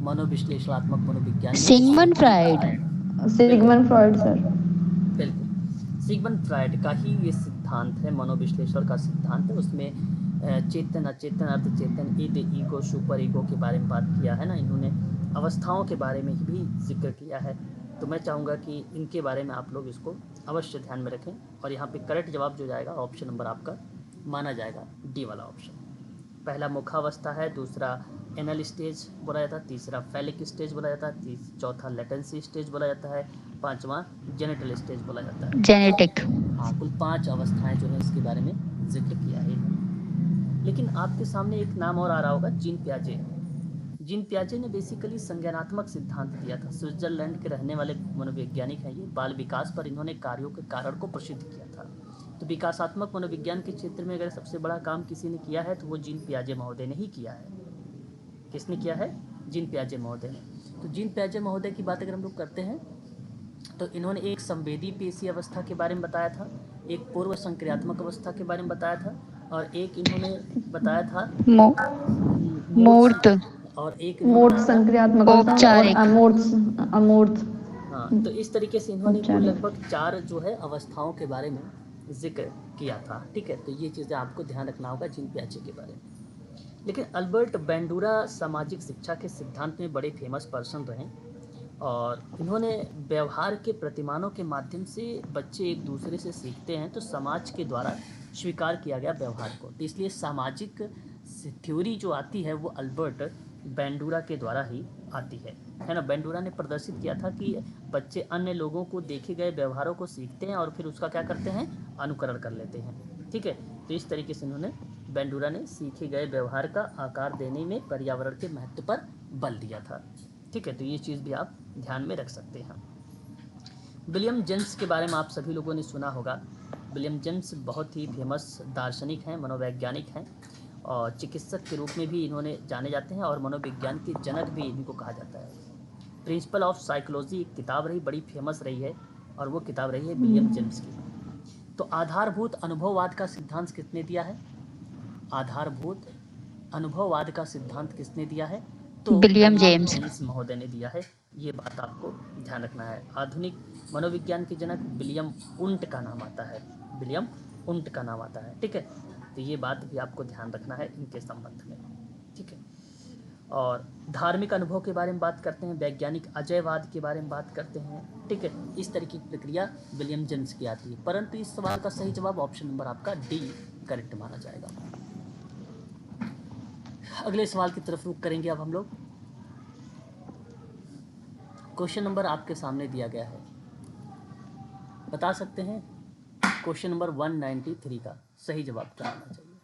मनोविश्लेषणात्मक मनोविज्ञान? Sigmund Freud. Sigmund Freud sir. बिल्कुल, सिगमंड फ्राइड का ही ये सिद्धांत है, मनोविश्लेषण का सिद्धांत है। उसमें चेतन, अचेतन, अर्धचेतन, ईद, ईगो, सुपर ईगो के बारे में बात किया है ना। इन्होंने अवस्थाओं के बारे में भी जिक्र किया है। तो मैं चाहूँगा कि इनके बारे में आप लोग इसको अवश्य ध्यान में रखें। और यहाँ पे करेक्ट जवाब जो जाएगा ऑप्शन नंबर आपका माना जाएगा डी वाला ऑप्शन। पहला मुखावस्था है, दूसरा एनल स्टेज बोला जाता है, तीसरा फैलिक स्टेज बोला जाता है, चौथा लेटेंसी स्टेज बोला जाता है, पांचवा जेनेटल स्टेज बोला जाता है। जेनेटिक। हाँ, कुल 5 अवस्थाएं जो है इसके बारे में जिक्र किया है। लेकिन आपके सामने एक नाम और आ रहा होगा, जीन पियाजे। जीन पियाजे ने बेसिकली संज्ञानात्मक सिद्धांत दिया था। स्विट्जरलैंड के रहने वाले मनोवैज्ञानिक हैं ये। बाल विकास पर इन्होंने कार्यों के कारण को प्रसिद्ध किया था। तो विकासात्मक मनोविज्ञान के क्षेत्र में अगर सबसे बड़ा काम किसी ने किया है तो वो जीन पियाजे महोदय ने ही किया है। किसने किया है? जीन पियाजे महोदय ने। तो जीन पियाजे महोदय की बात अगर हम लोग करते हैं तो इन्होंने एक संवेदी पेशी अवस्था के बारे में बताया था, एक पूर्व संक्रियात्मक अवस्था के बारे में बताया था, और एक इन्होंने बताया था मूर्त, और एक मूर्त संक्रियात्मक औपचारिक, अमूर्त। हाँ, तो इस तरीके से इन्होंने कुल लगभग 4 जो है अवस्थाओं के बारे में जिक्र किया था। ठीक है, तो ये चीज़ें आपको ध्यान रखना होगा जीन पियाजे के बारे में। लेकिन अल्बर्ट बैंडूरा सामाजिक शिक्षा के सिद्धांत में बड़े फेमस पर्सन रहे। और इन्होंने व्यवहार के प्रतिमानों के माध्यम से बच्चे एक दूसरे से सीखते हैं, तो समाज के द्वारा स्वीकार किया गया व्यवहार को, तो इसलिए सामाजिक थ्योरी जो आती है वो अल्बर्ट बैंडूरा के द्वारा ही आती है ना। बैंडूरा ने प्रदर्शित किया था कि बच्चे अन्य लोगों को देखे गए व्यवहारों को सीखते हैं और फिर उसका क्या करते हैं, अनुकरण कर लेते हैं। ठीक है, तो इस तरीके से इन्होंने बैंडूरा ने सीखे गए व्यवहार का आकार देने में पर्यावरण के महत्व पर बल दिया था। ठीक है, तो ये चीज़ भी आप ध्यान में रख सकते हैं। विलियम जेम्स के बारे में आप सभी लोगों ने सुना होगा। विलियम जेम्स बहुत ही फेमस दार्शनिक हैं, मनोवैज्ञानिक हैं और चिकित्सक के रूप में भी इन्होंने जाने जाते हैं और मनोविज्ञान के जनक भी इनको कहा जाता है। प्रिंसिपल ऑफ साइकोलॉजी एक किताब रही, बड़ी फेमस रही है और वो किताब रही है विलियम जेम्स की। तो आधारभूत अनुभववाद का सिद्धांत किसने दिया है? आधारभूत अनुभववाद का सिद्धांत किसने दिया है? तो विलियम जेम्स। जेम्स महोदय ने दिया है। ये बात आपको ध्यान रखना है। आधुनिक मनोविज्ञान के जनक विलियम उंट का नाम आता है, विलियम उंट का नाम आता है। ठीक है, तो ये बात भी आपको ध्यान रखना है इनके संबंध में। ठीक है, और धार्मिक अनुभव के बारे में बात करते हैं, वैज्ञानिक अजयवाद के बारे में बात करते हैं। ठीक है, इस तरीके की प्रक्रिया विलियम जेम्स की आती है, परंतु इस सवाल का सही जवाब ऑप्शन नंबर आपका डी करेक्ट माना जाएगा। अगले सवाल की तरफ रुख करेंगे अब हम लोग। क्वेश्चन नंबर आपके सामने दिया गया है, बता सकते हैं क्वेश्चन नंबर 193 का सही जवाब क्या होना चाहिए?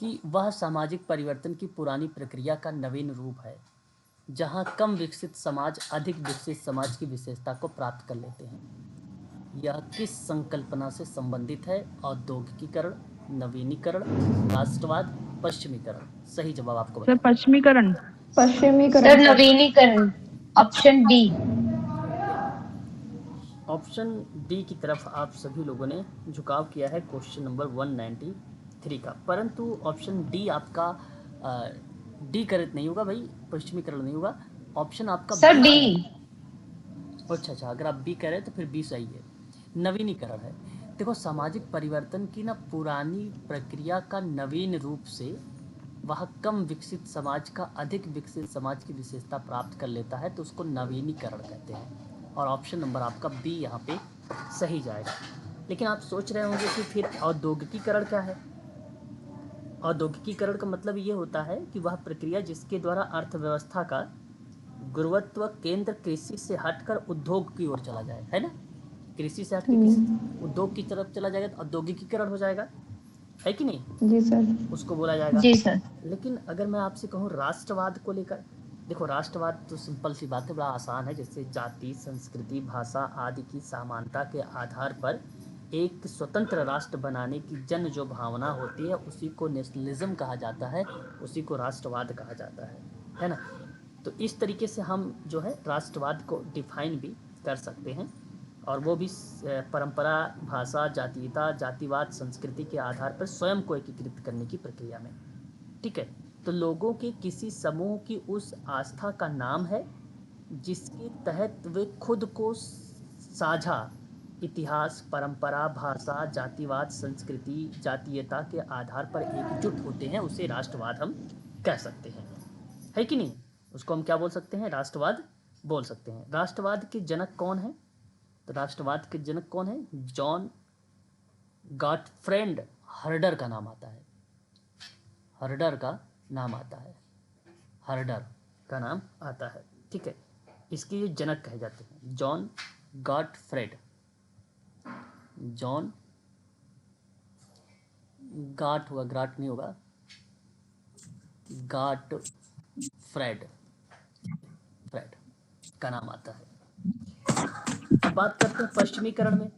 कि वह सामाजिक परिवर्तन की पुरानी प्रक्रिया का नवीन रूप है जहां कम विकसित समाज अधिक विकसित समाज की विशेषता को प्राप्त कर लेते हैं। यह किस संकल्पना से संबंधित है? औद्योगिकीकरण, नवीनीकरण, राष्ट्रवाद, पश्चिमीकरण? सही जवाब आपको सर बताना है। पश्चिमीकरण। पश्चिमीकरण सर नवीनीकरण, ऑप्शन डी। ऑप्शन डी की तरफ आप सभी लोगों ने झुकाव किया है क्वेश्चन नंबर 193 का, परंतु ऑप्शन डी आपका डी करेक्ट नहीं होगा भाई, पश्चिमीकरण नहीं होगा। ऑप्शन आपका सर बी डी। सही है। अच्छा, अगर आप बी कह रहे हैं तो फिर बी सही है, नवीनीकरण है। देखो, सामाजिक परिवर्तन की ना पुरानी प्रक्रिया का नवीन रूप से वह कम विकसित समाज का अधिक विकसित समाज की विशेषता प्राप्त कर लेता है, तो उसको नवीनीकरण कहते हैं। और ऑप्शन नंबर आपका बी यहाँ पे सही जाएगा। लेकिन आप सोच रहे होंगे कि फिर औद्योगिकीकरण क्या है? औद्योगिकीकरण का मतलब ये होता है कि वह प्रक्रिया जिसके द्वारा अर्थव्यवस्था का गुरुत्व केंद्र कृषि से हटकर उद्योग की ओर चला जाए, है ना। कृषि से हटकर किसी उद्योग की तरफ चला जाएगा तो औद्योगिकीकरण हो जाएगा, है कि नहीं? जी सर। उसको बोला जाएगा। जी सर। लेकिन अगर मैं आपसे कहूँ राष्ट्रवाद को लेकर, देखो राष्ट्रवाद तो सिंपल सी बात है, बड़ा आसान है। जैसे जाति, संस्कृति, भाषा आदि की समानता के आधार पर एक स्वतंत्र राष्ट्र बनाने की जन जो भावना होती है उसी को नेशनलिज्म कहा जाता है, उसी को राष्ट्रवाद कहा जाता है ना। तो इस तरीके से हम जो है राष्ट्रवाद को डिफाइन भी कर सकते हैं, और वो भी परंपरा, भाषा, जातीयता, जातिवाद, संस्कृति के आधार पर स्वयं को एकीकृत करने की प्रक्रिया में। ठीक है, तो लोगों के किसी समूह की उस आस्था का नाम है जिसके तहत वे खुद को साझा इतिहास, परंपरा, भाषा, जातिवाद, संस्कृति, जातीयता के आधार पर एकजुट होते हैं, उसे राष्ट्रवाद हम कह सकते हैं, है कि नहीं। उसको हम क्या बोल सकते हैं? राष्ट्रवाद बोल सकते हैं। राष्ट्रवाद के जनक कौन है? तो राष्ट्रवाद के जनक कौन है? जॉन गॉटफ्रेड हर्डर का नाम आता है, हर्डर का नाम आता है, हर्डर का नाम आता है। ठीक है, इसके जनक कहे जाते हैं जॉन गॉटफ्रेड, जॉन गाट होगा, ग्राट नहीं होगा, गाट फ्रेड, फ्रेड का नाम आता है। अब बात करते हैं पश्चिमीकरण में।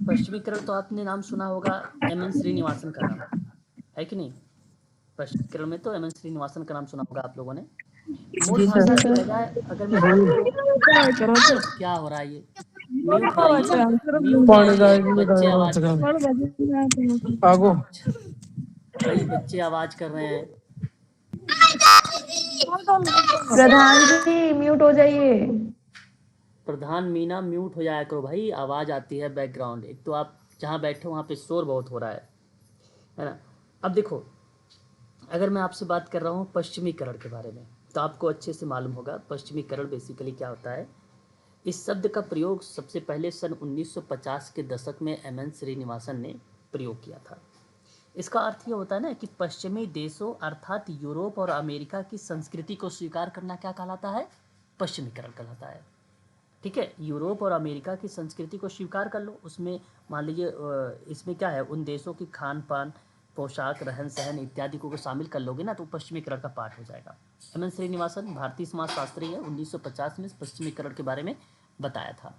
पश्चिमीकरण तो आपने नाम सुना होगा, एम.एन. श्रीनिवासन का नाम, है कि नहीं। पश्चिमीकरण में तो एम.एन. श्रीनिवासन का नाम सुना होगा आप लोगों ने। मूल भाषा के बजाय अगर मैं आपको, क्या हो रहा है ये, म्यूट रहिए, म्यूट रहिए, बच्चे आवाज कर रहे हैं, भाई बच्चे आवाज कर रहे हैं। प्रधान जी म्यूट हो जाइए। प्रधान मीना म्यूट हो जाया करो भाई, आवाज आती है बैकग्राउंड। एक तो आप जहाँ बैठे हो वहाँ पे शोर बहुत हो रहा है ना। अब देखो, अगर मैं आपसे बात कर रहा हूँ पश्चिमीकरण के बारे में, तो तो आपको अच्छे से मालूम होगा पश्चिमीकरण बेसिकली क्या होता है। इस शब्द का प्रयोग सबसे पहले सन 1950 के दशक में एम.एन. श्रीनिवासन ने प्रयोग किया था। इसका अर्थ ये होता है ना कि पश्चिमी देशों अर्थात यूरोप और अमेरिका की संस्कृति को स्वीकार करना क्या कहलाता है, पश्चिमीकरण कहलाता है। ठीक है, यूरोप और अमेरिका की संस्कृति को स्वीकार कर लो। उसमें मान लीजिए इसमें क्या है, उन देशों की खान पान, पोशाक, रहन सहन इत्यादि को शामिल कर लोगे ना तो पश्चिमीकरण का पार्ट हो जाएगा। एम.एन. श्रीनिवासन भारतीय समाजशास्त्री है, 1950 में पश्चिमीकरण के बारे में बताया था।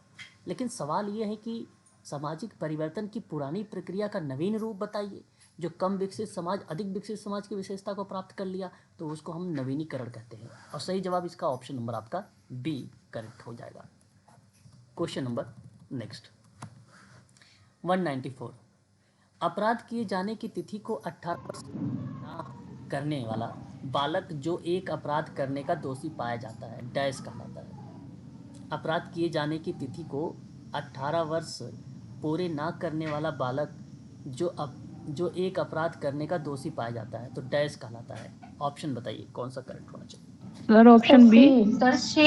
लेकिन सवाल ये है कि सामाजिक परिवर्तन की पुरानी प्रक्रिया का नवीन रूप बताइए। जो कम विकसित समाज अधिक विकसित समाज की विशेषता को प्राप्त कर लिया तो उसको हम नवीनीकरण कहते हैं। और सही जवाब इसका ऑप्शन नंबर आपका बी करेक्ट हो जाएगा। Question number next 194। अपराध किए जाने की तिथि को 18 वर्ष ना करने वाला बालक जो एक अपराध करने का दोषी पाया जाता है डैश कहलाता है। अपराध किए जाने की तिथि को 18 वर्ष पूरे ना करने वाला बालक जो एक अपराध करने का दोषी पाया जाता है तो डैश कहलाता है। ऑप्शन बताइए कौन सा करेक्ट होना चाहिए। Sir option B. Sir C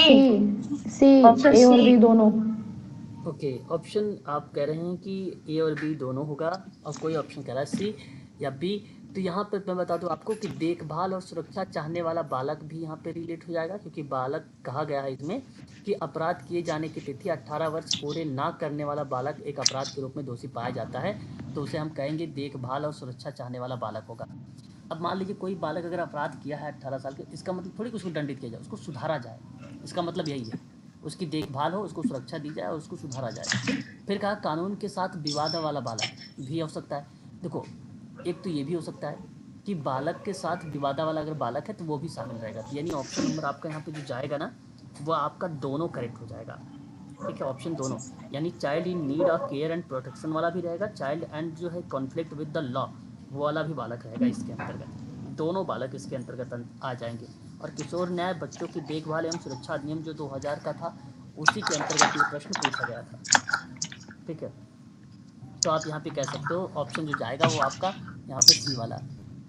C A और बी दोनों। ओके, ऑप्शन आप कह रहे हैं कि ए और बी दोनों होगा और कोई ऑप्शन कह रहा है सी या बी। तो यहाँ पे मैं बता दूं आपको कि देखभाल और सुरक्षा चाहने वाला बालक भी यहाँ पे रिलेट हो जाएगा, क्योंकि बालक कहा गया है इसमें कि अपराध किए जाने की तिथि 18 वर्ष पूरे ना करने वाला बालक एक अपराध के रूप में दोषी पाया जाता है तो उसे हम कहेंगे देखभाल और सुरक्षा चाहने वाला बालक होगा। अब मान लीजिए कोई बालक अगर अपराध किया है 18 साल के, इसका मतलब थोड़ी कि उसको दंडित किया जाए, उसको सुधारा जाए। इसका मतलब यही है, उसकी देखभाल हो, उसको सुरक्षा दी जाए और उसको सुधारा जाए। फिर कहा कानून के साथ विवाद वाला बालक भी हो सकता है। देखो, एक तो ये भी हो सकता है कि बालक के साथ विवादा वाला अगर बालक है तो वो भी शामिल रहेगा। तो यानी ऑप्शन नंबर आपका यहाँ पे जो जाएगा ना वो आपका दोनों करेक्ट हो जाएगा। ठीक है, ऑप्शन दोनों, यानी child in need of care and protection वाला भी रहेगा, चाइल्ड एंड जो है कॉन्फ्लिक्ट विद द लॉ वो वाला भी बालक रहेगा इसके अंतर्गत। दोनों बालक इसके अंतर्गत आ जाएंगे। और किशोर न्याय बच्चों की देखभाल एवं सुरक्षा अधिनियम जो 2000 का था उसी के अंतर्गत ये प्रश्न पूछा गया था। ठीक है, तो आप यहाँ पे कह सकते हो ऑप्शन जो जाएगा वो आपका यहाँ पे सी वाला।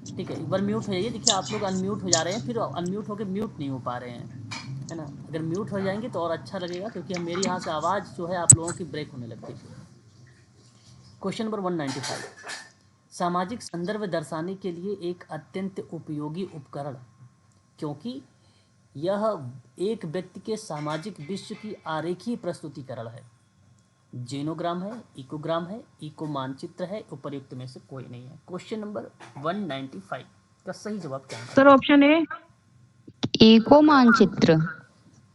ठीक है, एक बार म्यूट हो जाइए। देखिए आप लोग अनम्यूट हो जा रहे हैं, फिर अनम्यूट होकर म्यूट नहीं हो पा रहे हैं, है ना। अगर म्यूट हो जाएंगे तो और अच्छा लगेगा, क्योंकि मेरी यहाँ से आवाज़ जो है आप लोगों की ब्रेक होने लगती है। Question number 195। सामाजिक संदर्भ दर्शाने के लिए एक अत्यंत उपयोगी उपकरण, क्योंकि यह एक व्यक्ति के सामाजिक विश्व की आरेखीय प्रस्तुतिकरण है। जेनोग्राम है, इकोग्राम है, इको मानचित्र है, उपर्युक्त में से कोई नहीं है। क्वेश्चन नंबर 195 का सही जवाब क्या है? Sir option A. इको मानचित्र।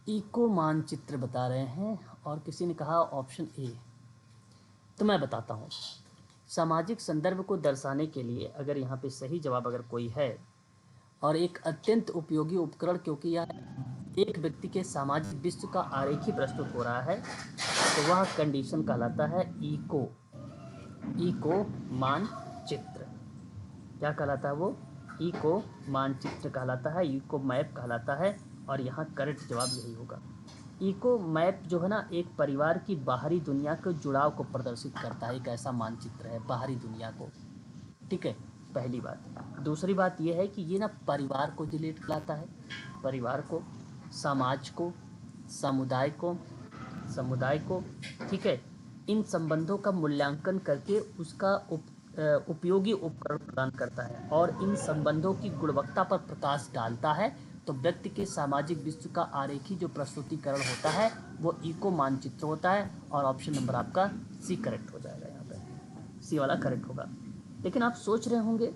इको मानचित्र बता रहे हैं और किसी ने कहा ऑप्शन ए। तो मैं बताता हूँ, सामाजिक संदर्भ को दर्शाने के लिए अगर यहाँ पे सही जवाब अगर कोई है और एक अत्यंत उपयोगी उपकरण, क्योंकि यह एक व्यक्ति के सामाजिक विश्व का आरेखी प्रस्तुत हो रहा है, तो वह कंडीशन कहलाता है इको मानचित्र। क्या कहलाता है वो? इको मानचित्र कहलाता है, इको मैप कहलाता है। और यहाँ करेक्ट जवाब यही होगा। इको मैप जो है ना एक परिवार की बाहरी दुनिया के जुड़ाव को प्रदर्शित करता है, एक ऐसा मानचित्र है बाहरी दुनिया को। ठीक है, पहली बात। दूसरी बात यह है कि ये ना परिवार को रिलेट लाता है, परिवार को, समाज को, समुदाय को। ठीक है, इन संबंधों का मूल्यांकन करके उसका उपयोगी उपकरण प्रदान करता है और इन संबंधों की गुणवत्ता पर प्रकाश डालता है। तो व्यक्ति के सामाजिक विश्व का आरेखी जो प्रस्तुतिकरण होता है वो इको मानचित्र होता है। और ऑप्शन नंबर आपका सी करेक्ट हो जाएगा, यहाँ पे सी वाला करेक्ट होगा। लेकिन आप सोच रहे होंगे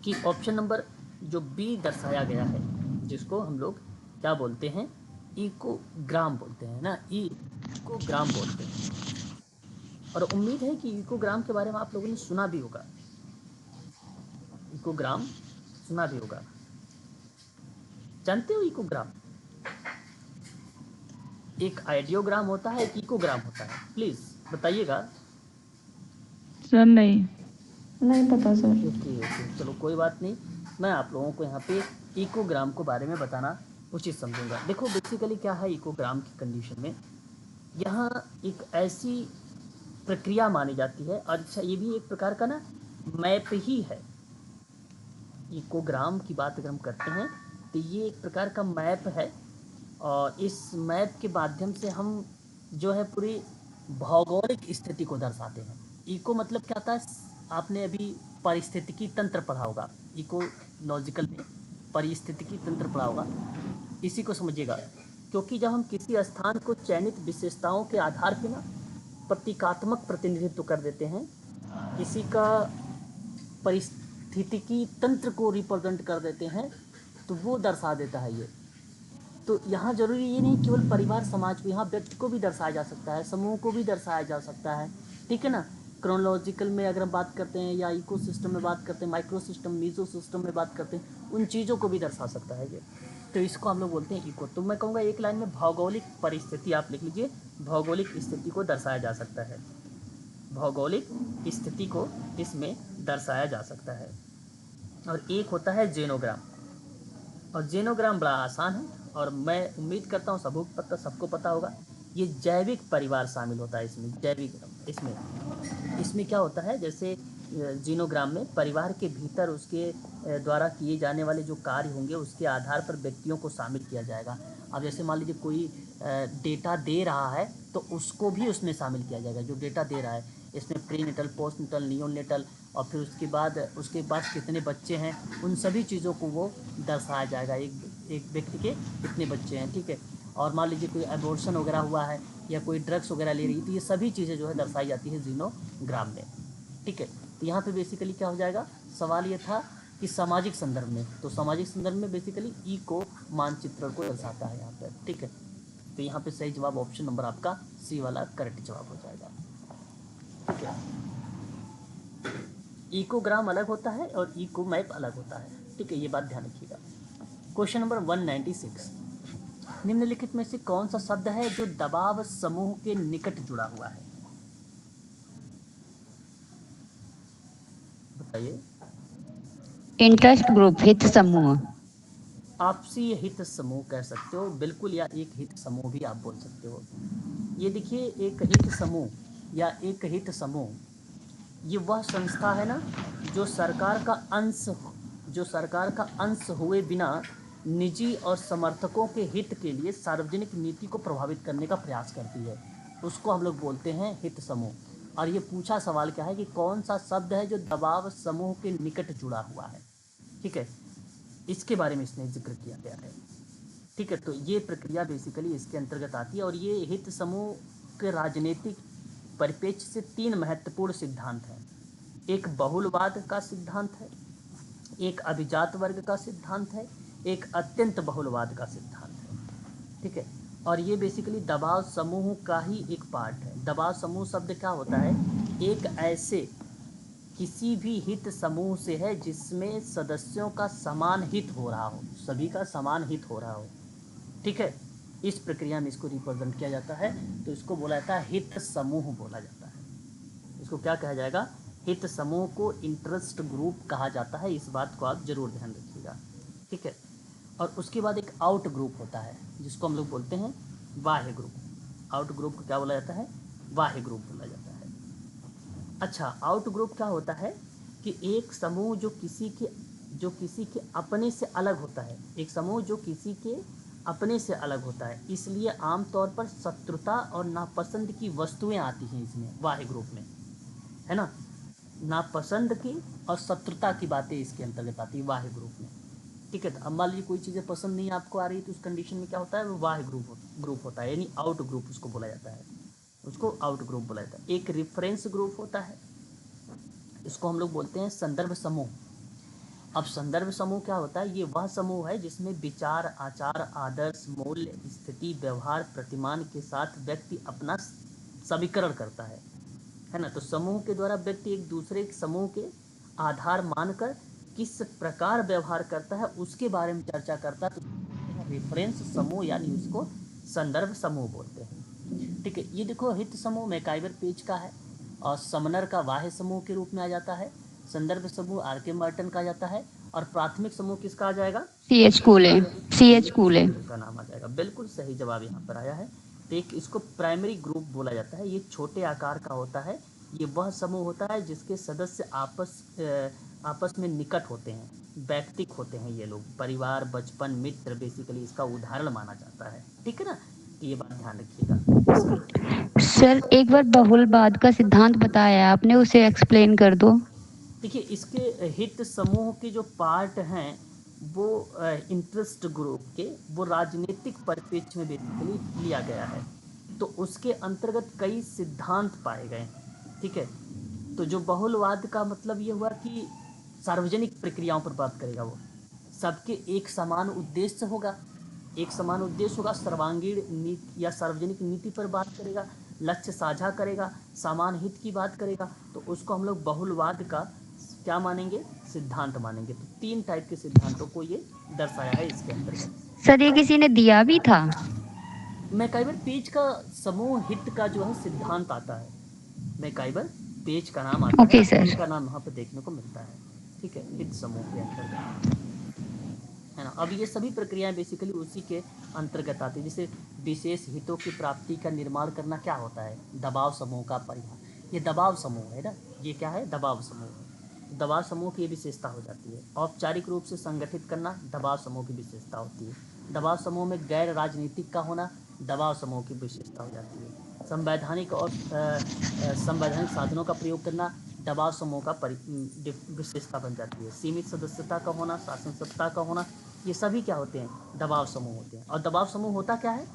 कि ऑप्शन नंबर जो बी दर्शाया गया है, जिसको हम लोग क्या बोलते हैं, इकोग्राम बोलते हैं ना, इकोग्राम बोलते हैं। और उम्मीद है कि इकोग्राम के बारे में आप लोगों ने सुना भी होगा, इकोग्राम सुना भी होगा। जानते हो इकोग्राम? एक आइडियोग्राम होता है, एक इकोग्राम होता है, प्लीज बताइएगा। सर नहीं पता सर। ओके, चलो कोई बात नहीं, मैं आप लोगों को यहाँ पे इकोग्राम के बारे में बताना उचित समझूंगा। देखो बेसिकली क्या है इकोग्राम की कंडीशन में, यहाँ एक ऐसी प्रक्रिया मानी जाती है, और अच्छा ये भी एक प्रकार का ना मैप ही है। इकोग्राम की बात अगर हम करते हैं तो तो ये एक प्रकार का मैप है और इस मैप के माध्यम से हम जो है पूरी भौगोलिक स्थिति को दर्शाते हैं। इको मतलब क्या होता है, आपने अभी पारिस्थितिकी तंत्र पढ़ा होगा, इकोलॉजिकल में पारिस्थितिकी तंत्र पढ़ा होगा, इसी को समझिएगा। क्योंकि जब हम किसी स्थान को चयनित विशेषताओं के आधार पर ना प्रतीकात्मक प्रतिनिधित्व कर देते हैं, इसी का पारिस्थितिकी तंत्र को रिप्रेजेंट कर देते हैं, तो वो दर्शा देता है ये। तो यहाँ जरूरी ये नहीं केवल परिवार समाज को, यहाँ व्यक्ति को भी दर्शाया जा सकता है, समूह को भी दर्शाया जा सकता है, ठीक है ना। क्रोनोलॉजिकल में अगर हम बात करते हैं या इकोसिस्टम में बात करते हैं, माइक्रो सिस्टम, मीजो सिस्टम में बात करते हैं, उन चीज़ों को भी दर्शा सकता है ये। तो इसको हम लोग बोलते हैं इको। तो मैं कहूँगा एक लाइन में भौगोलिक परिस्थिति आप लिख लीजिए, भौगोलिक स्थिति को दर्शाया जा सकता है, भौगोलिक स्थिति को इसमें दर्शाया जा सकता है। और एक होता है जेनोग्राम, और जेनोग्राम बड़ा आसान है और मैं उम्मीद करता हूँ सबको पता होगा। ये जैविक परिवार शामिल होता है इसमें, जैविक इसमें क्या होता है, जैसे जीनोग्राम में परिवार के भीतर उसके द्वारा किए जाने वाले जो कार्य होंगे उसके आधार पर व्यक्तियों को शामिल किया जाएगा। अब जैसे मान लीजिए कोई डेटा दे रहा है तो उसको भी उसमें शामिल किया जाएगा, जो डेटा दे रहा है। इसमें प्रीनेटल, पोस्टनेटल, नियोनेटल और फिर उसके बाद कितने बच्चे हैं, उन सभी चीज़ों को वो दर्शाया जाएगा, एक व्यक्ति के कितने बच्चे हैं, ठीक है। और मान लीजिए कोई एबॉर्शन वगैरह हुआ है या कोई ड्रग्स वगैरह ले रही है, तो ये सभी चीज़ें जो है दर्शाई जाती है जीनोग्राम में, ठीक है। तो यहाँ पे बेसिकली क्या हो जाएगा, सवाल ये था कि सामाजिक संदर्भ में, तो सामाजिक संदर्भ में बेसिकली इको मानचित्र को दर्शाता है यहाँ पर, ठीक है। तो यहाँ पे सही जवाब ऑप्शन नंबर आपका सी वाला करेक्ट जवाब हो जाएगा, ठीक है। इकोग्राम अलग होता है और इको मैप अलग होता है, ठीक है, ये बात ध्यान रखिएगा। क्वेश्चन नंबर 196, निम्नलिखित में से कौन सा शब्द है जो दबाव समूह के निकट जुड़ा हुआ है, बताइए। इंटरेस्ट ग्रुप, हित समूह। आपसी हित समूह कह सकते हो बिल्कुल, या एक हित समूह भी आप बोल सकते हो। ये देखिए, एक हित समूह या एक हित समूह, ये वह संस्था है ना जो सरकार का अंश हुए बिना निजी और समर्थकों के हित के लिए सार्वजनिक नीति को प्रभावित करने का प्रयास करती है, उसको हम लोग बोलते हैं हित समूह। और ये पूछा सवाल क्या है कि कौन सा शब्द है जो दबाव समूह के निकट जुड़ा हुआ है, ठीक है, इसके बारे में इसने जिक्र किया गया है, ठीक है। तो ये प्रक्रिया बेसिकली इसके अंतर्गत आती है। और ये हित समूह के राजनीतिक परिप्रेक्ष्य से 3 महत्वपूर्ण सिद्धांत हैं। एक बहुलवाद का सिद्धांत है, एक अभिजात वर्ग का सिद्धांत है, एक अत्यंत बहुलवाद का सिद्धांत है, ठीक है। और ये बेसिकली दबाव समूह का ही एक पार्ट है। दबाव समूह शब्द क्या होता है, एक ऐसे किसी भी हित समूह से है जिसमें सदस्यों का समान हित हो रहा हो, सभी का समान हित हो रहा हो, ठीक है। इस प्रक्रिया में इसको रिप्रेजेंट किया जाता है, तो इसको बोला जाता है हित समूह बोला जाता है। इसको क्या कहा जाएगा, हित समूह को इंटरेस्ट ग्रुप कहा जाता है, इस बात को आप जरूर ध्यान रखिएगा, ठीक है। और उसके बाद एक आउट ग्रुप होता है जिसको हम लोग बोलते हैं बाह्य ग्रुप। आउट ग्रुप को क्या बोला जाता है, बाह्य ग्रुप बोला जाता है। अच्छा, आउट ग्रुप क्या होता है कि एक समूह जो किसी के अपने से अलग होता है, एक समूह जो किसी के अपने से अलग होता है, इसलिए आमतौर पर शत्रुता और नापसंद की वस्तुएं आती हैं इसमें, बाह्य ग्रुप में, है ना। नापसंद की और शत्रुता की बातें इसके अंतर्गत आती है बाह्य ग्रुप में, ठीक है। तो अब मान लीजिए कोई चीज़ें पसंद नहीं आपको आ रही, तो उस कंडीशन में क्या होता है, वो बाह्य ग्रुप होता है, यानी आउट ग्रुप उसको बोला जाता है, उसको आउट ग्रुप बोला जाता है। एक रेफरेंस ग्रुप होता है, इसको हम लोग बोलते हैं संदर्भ समूह। अब संदर्भ समूह क्या होता है, ये वह समूह है जिसमें विचार, आचार, आदर्श, मूल्य, स्थिति, व्यवहार, प्रतिमान के साथ व्यक्ति अपना समीकरण करता है ना। तो समूह के द्वारा व्यक्ति एक दूसरे समूह के आधार मानकर किस प्रकार व्यवहार करता है उसके बारे में चर्चा करता है, तो रेफरेंस समूह यानी उसको संदर्भ समूह बोलते हैं, ठीक है। ये देखो, हित समूह मैकाइवर पेज का है और समनर का बाह्य समूह के रूप में आ जाता है, संदर्भ समूह आर.के. मार्टन का जाता है, और प्राथमिक समूह किसका आ जाएगा, C.H. कूले का नाम आ जाएगा। बिल्कुल सही जवाब यहाँ पर आया है। तो एक इसको प्राइमरी ग्रुप बोला जाता है, ये छोटे आकार का होता है। ये वह समूह होता है जिसके सदस्य आपस में निकट होते हैं, व्यक्तिक होते हैं ये लोग, परिवार, बचपन, मित्र बेसिकली इसका उदाहरण माना जाता है। ठीक है ना, तो ये बात ध्यान रखिएगा। सर एक बार बहुलवाद का सिद्धांत बताया आपने, उसे एक्सप्लेन कर दो। देखिए इसके हित समूह के जो पार्ट हैं वो इंटरेस्ट ग्रुप के, वो राजनीतिक परिप्रेक्ष्य में बेसिकली लिया गया है, तो उसके अंतर्गत कई सिद्धांत पाए गए। ठीक है, तो जो बहुलवाद का मतलब ये हुआ कि सार्वजनिक प्रक्रियाओं पर बात करेगा, वो सबके एक समान उद्देश्य होगा, एक समान उद्देश्य होगा, सर्वांगीण नीति या सार्वजनिक नीति पर बात करेगा, लक्ष्य साझा करेगा, समान हित की बात करेगा, तो उसको हम लोग बहुलवाद का क्या मानेंगे, सिद्धांत मानेंगे। तो 3 टाइप के सिद्धांतों को ये दर्शाया है इसके अंतर्गत। सर ये किसी ने दिया भी था? मैकाइवर पेज का समूह हित का जो है सिद्धांत आता है, मैकाइवर पेज का नाम आता है, ओके सर। उनका नाम वहाँ पर देखने को मिलता है। ठीक है, हित समूह के अंतर्गत है ना। अब ये सभी प्रक्रियाएं बेसिकली उसी के अंतर्गत आती है। जैसे विशेष हितों की प्राप्ति का निर्माण करना क्या होता है, दबाव समूह का परिहार। ये दबाव समूह है ना, ये क्या है, दबाव समूह। दबाव समूह की ये विशेषता हो जाती है। औपचारिक रूप से संगठित करना दबाव समूह की विशेषता होती है। दबाव समूह में गैर राजनीतिक का होना दबाव समूह की विशेषता हो जाती है। संवैधानिक और संवैधानिक साधनों का प्रयोग करना दबाव समूह का विशेषता बन जाती है। सीमित सदस्यता का होना, शासन सत्ता का होना, ये सभी क्या होते हैं, दबाव समूह होते हैं। और दबाव समूह होता क्या है,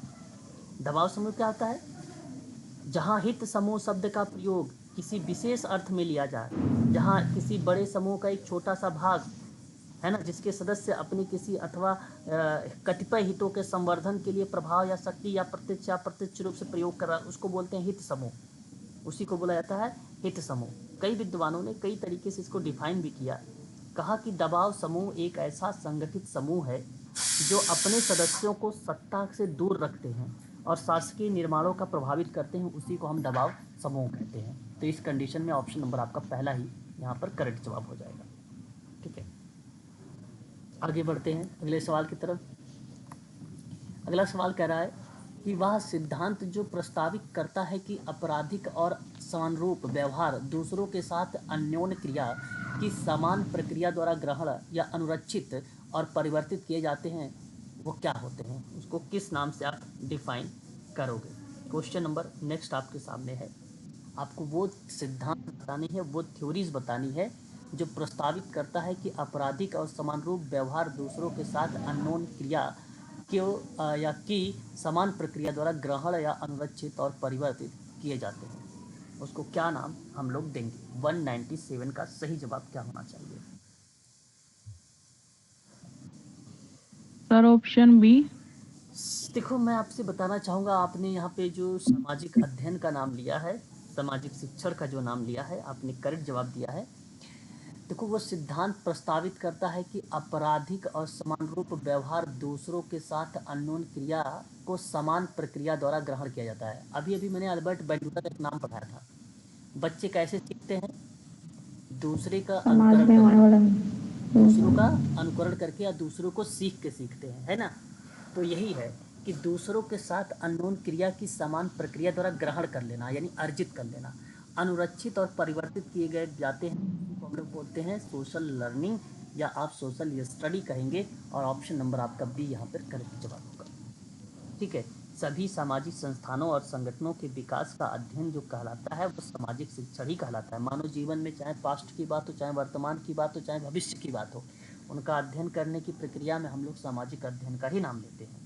दबाव समूह क्या होता है, जहाँ हित समूह शब्द का प्रयोग किसी विशेष अर्थ में लिया जाए, जहाँ किसी बड़े समूह का एक छोटा सा भाग है ना, जिसके सदस्य अपनी किसी अथवा कतिपय हितों के संवर्धन के लिए प्रभाव या शक्ति या प्रत्यक्ष रूप से प्रयोग कर रहा है, उसको बोलते हैं हित समूह, उसी को बोला जाता है हित समूह। कई विद्वानों ने कई तरीके से इसको डिफाइन भी किया, कहा कि दबाव समूह एक ऐसा संगठित समूह है जो अपने सदस्यों को सत्ता से दूर रखते हैं और शासकीय निर्माणों का प्रभावित करते हैं, उसी को हम दबाव समूह कहते हैं। तो इस कंडीशन में ऑप्शन नंबर आपका पहला ही यहाँ पर करेक्ट जवाब हो जाएगा। ठीक है, आगे बढ़ते हैं अगले सवाल की तरफ। अगला सवाल कह रहा है कि वह सिद्धांत जो प्रस्तावित करता है कि आपराधिक और समानरूप व्यवहार दूसरों के साथ अन्योन्य क्रिया की समान प्रक्रिया द्वारा ग्रहण या अनुरक्षित और परिवर्तित किए जाते हैं, वो क्या होते हैं, उसको किस नाम से आप डिफाइन करोगे। क्वेश्चन नंबर नेक्स्ट आपके सामने है, आपको वो सिद्धांत बतानी है, वो थ्योरीज बतानी है जो प्रस्तावित करता है कि आपराधिक और समानरूप व्यवहार दूसरों के साथ अन्योन्य क्रिया क्यों या की समान प्रक्रिया द्वारा ग्रहण या अनुरक्षित और परिवर्तित किए जाते हैं, उसको क्या नाम हम लोग देंगे। 197 का सही जवाब क्या होना चाहिए। Sir option B. देखो मैं आपसे बताना चाहूँगा, आपने यहाँ पे जो सामाजिक अध्ययन का नाम लिया है, सामाजिक शिक्षण का जो नाम लिया है, आपने करेक्ट जवाब दिया है। देखो वो सिद्धांत प्रस्तावित करता है कि आपराधिक और समानरूप व्यवहार दूसरों के साथ अन्योन्य क्रिया को समान प्रक्रिया द्वारा ग्रहण किया जाता है। अभी अभी मैंने अल्बर्ट बैंडुला का एक नाम पढ़ाया था, बच्चे कैसे सीखते हैं, दूसरे का समाज अनुकरण में होने करके, वाला दूसरों का अनुकरण करके या दूसरों को सीख के सीखते हैं, है ना। तो यही है कि दूसरों के साथ अन्योन्य क्रिया की समान प्रक्रिया द्वारा ग्रहण कर लेना यानी अर्जित कर लेना, अनुरक्षित और परिवर्तित किए गए जाते हैं, जिनको हम लोग बोलते हैं सोशल लर्निंग या आप सोशल स्टडी कहेंगे। और ऑप्शन नंबर आपका बी यहाँ पर करेक्ट जवाब होगा। ठीक है, सभी सामाजिक संस्थानों और संगठनों के विकास का अध्ययन जो कहलाता है वो सामाजिक शिक्षण ही कहलाता है। मानव जीवन में चाहे पास्ट की बात हो, चाहे वर्तमान की बात हो, चाहे भविष्य की बात हो, उनका अध्ययन करने की प्रक्रिया में हम लोग सामाजिक अध्ययन का ही नाम लेते हैं।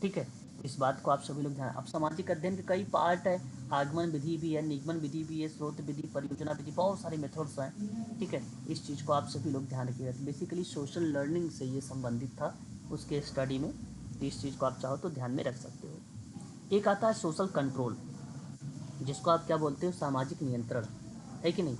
ठीक है, इस बात को आप सभी लोग ध्यान। अब सामाजिक अध्ययन के कई पार्ट है, आगमन विधि भी है, निगमन विधि भी है, स्रोत विधि, परियोजना विधि, बहुत सारे मेथड्स हैं। ठीक है, इस चीज़ को आप सभी लोग ध्यान रखिएगा। बेसिकली सोशल लर्निंग से ये संबंधित था उसके स्टडी में, तो इस चीज़ को आप चाहो तो ध्यान में रख सकते हो। एक आता है सोशल कंट्रोल, जिसको आप क्या बोलते हो, सामाजिक नियंत्रण, है कि नहीं।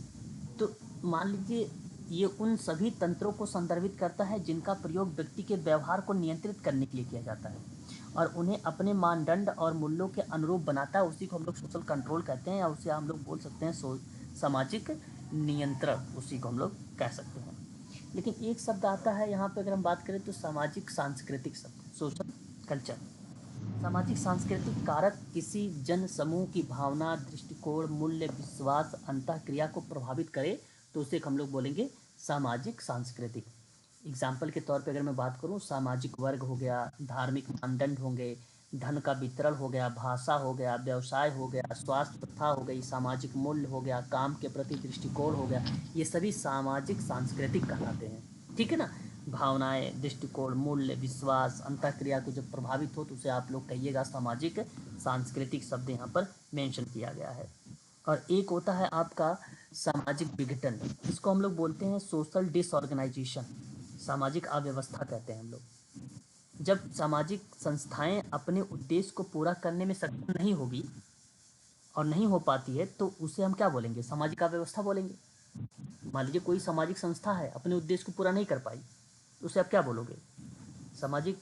तो मान लीजिए ये उन सभी तंत्रों को संदर्भित करता है जिनका प्रयोग व्यक्ति के व्यवहार को नियंत्रित करने के लिए किया जाता है और उन्हें अपने मानदंड और मूल्यों के अनुरूप बनाता है, उसी को हम लोग सोशल कंट्रोल कहते हैं, या उसे हम लोग बोल सकते हैं सामाजिक नियंत्रण, उसी को हम लोग कह सकते हैं। लेकिन एक शब्द आता है यहाँ पे, अगर हम बात करें तो सामाजिक सांस्कृतिक शब्द, सोशल कल्चर। सामाजिक सांस्कृतिक कारक किसी जन समूह की भावना, दृष्टिकोण, मूल्य, विश्वास, अंतःक्रिया को प्रभावित करे तो उसे हम लोग बोलेंगे सामाजिक सांस्कृतिक। एग्जाम्पल के तौर पे अगर मैं बात करूँ, सामाजिक वर्ग हो गया, धार्मिक मानदंड होंगे, धन का वितरण हो गया, भाषा हो गया, व्यवसाय हो गया, स्वास्थ्य प्रथा हो गई, सामाजिक मूल्य हो गया, काम के प्रति दृष्टिकोण हो गया, ये सभी सामाजिक सांस्कृतिक कहलाते हैं। ठीक है ना। भावनाएं, दृष्टिकोण, मूल्य, विश्वास, अंतःक्रिया को जब प्रभावित हो तो उसे आप लोग कहिएगा सामाजिक सांस्कृतिक शब्द यहाँ पर मेंशन किया गया है। और एक होता है आपका सामाजिक विघटन, इसको हम लोग बोलते हैं सोशल डिसऑर्गेनाइजेशन, सामाजिक अव्यवस्था कहते हैं हम लोग। जब सामाजिक संस्थाएं अपने उद्देश्य को पूरा करने में सक्षम नहीं होगी और नहीं हो पाती है तो उसे हम क्या बोलेंगे, सामाजिक अव्यवस्था बोलेंगे। मान लीजिए कोई सामाजिक संस्था है, अपने उद्देश्य को पूरा नहीं कर पाई, तो उसे आप क्या बोलोगे, सामाजिक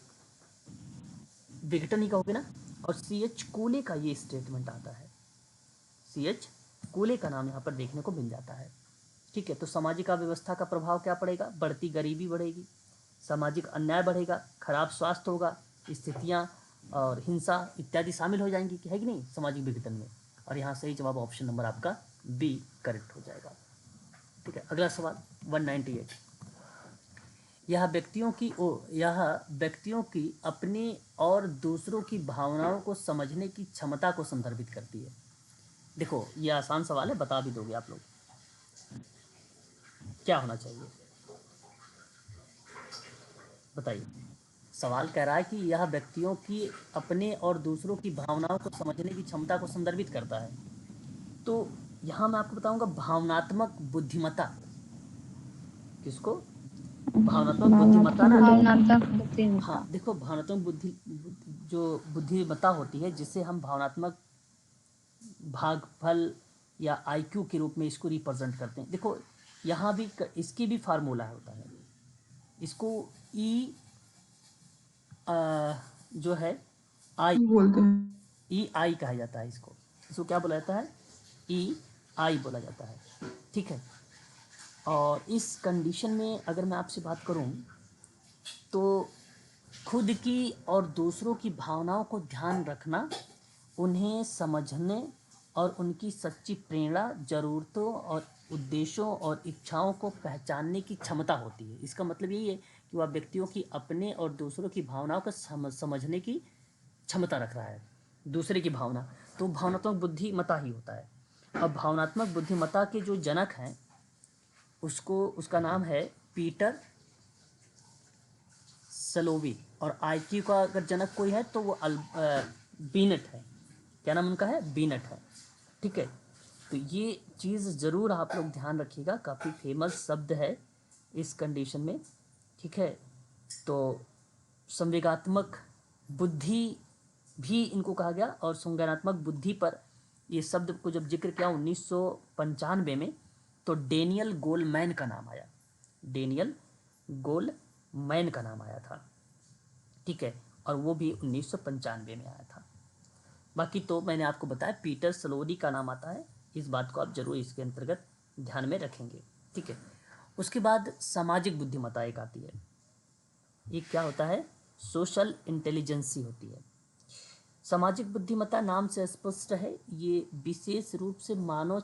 विघटन ही कहोगे ना। और CH कूले का ये स्टेटमेंट आता है, CH कूले का नाम यहाँ पर देखने को मिल जाता है। ठीक है। तो सामाजिक अव्यवस्था का प्रभाव क्या पड़ेगा, बढ़ती गरीबी बढ़ेगी, सामाजिक अन्याय बढ़ेगा, खराब स्वास्थ्य होगा, स्थितियाँ और हिंसा इत्यादि शामिल हो जाएंगी, है कि नहीं, सामाजिक विघटन में। और यहाँ सही जवाब ऑप्शन नंबर आपका बी करेक्ट हो जाएगा। ठीक है। अगला सवाल 198, यह व्यक्तियों की अपने और दूसरों की भावनाओं को समझने की क्षमता को संदर्भित करती है। देखो ये आसान सवाल है, बता भी दोगे आप लोग, क्या होना चाहिए बताइए। सवाल कह रहा है कि यह व्यक्तियों की अपने और दूसरों की भावनाओं को समझने की क्षमता को संदर्भित करता है। तो यहाँ मैं आपको बताऊंगा भावनात्मक बुद्धिमत्ता, किसको, भावनात्मक बुद्धिमत्ता ना। भावनात्मक बुद्धिमत्ता। हाँ देखो, भावनात्मक जो बुद्धिमत्ता होती है, जिसे हम भावनात्मक भागफल या IQ के रूप में इसको रिप्रेजेंट करते हैं। देखो यहाँ भी इसकी भी फार्मूला होता है, इसको जो है बोलते हैं। EI कहा जाता है, इसको क्या बोला जाता है, EI बोला जाता है। ठीक है। और इस कंडीशन में अगर मैं आपसे बात करूं तो खुद की और दूसरों की भावनाओं को ध्यान रखना, उन्हें समझने और उनकी सच्ची प्रेरणा, ज़रूरतों और उद्देश्यों और इच्छाओं को पहचानने की क्षमता होती है। इसका मतलब यही है कि वह व्यक्तियों की अपने और दूसरों की भावनाओं को समझने की क्षमता रख रहा है, दूसरे की भावना, तो भावनात्मक बुद्धिमत्ता ही होता है। अब भावनात्मक बुद्धिमत्ता के जो जनक हैं उसका नाम है पीटर सलोवी, और IQ का अगर जनक कोई है तो वो बीनेट है। क्या नाम उनका है, बीनेट है। ठीक है। तो ये चीज़ ज़रूर आप लोग ध्यान रखिएगा, काफ़ी फेमस शब्द है इस कंडीशन में। ठीक है। तो संवेगात्मक बुद्धि भी इनको कहा गया, और संज्ञानात्मक बुद्धि पर ये शब्द को जब जिक्र किया 1995 में, तो डेनियल गोलमैन का नाम आया, डेनियल गोलमैन का नाम आया था। ठीक है। और वो भी 1995 में आया था। बाकी तो मैंने आपको बताया पीटर सलोनी का नाम आता है, इस बात को आप जरूर इसके अंतर्गत ध्यान में रखेंगे। ठीक है। उसके बाद सामाजिक बुद्धिमत्ता एक आती है, ये क्या होता है, सोशल इंटेलिजेंसी होती है। सामाजिक बुद्धिमत्ता नाम से स्पष्ट है, ये विशेष रूप से मानव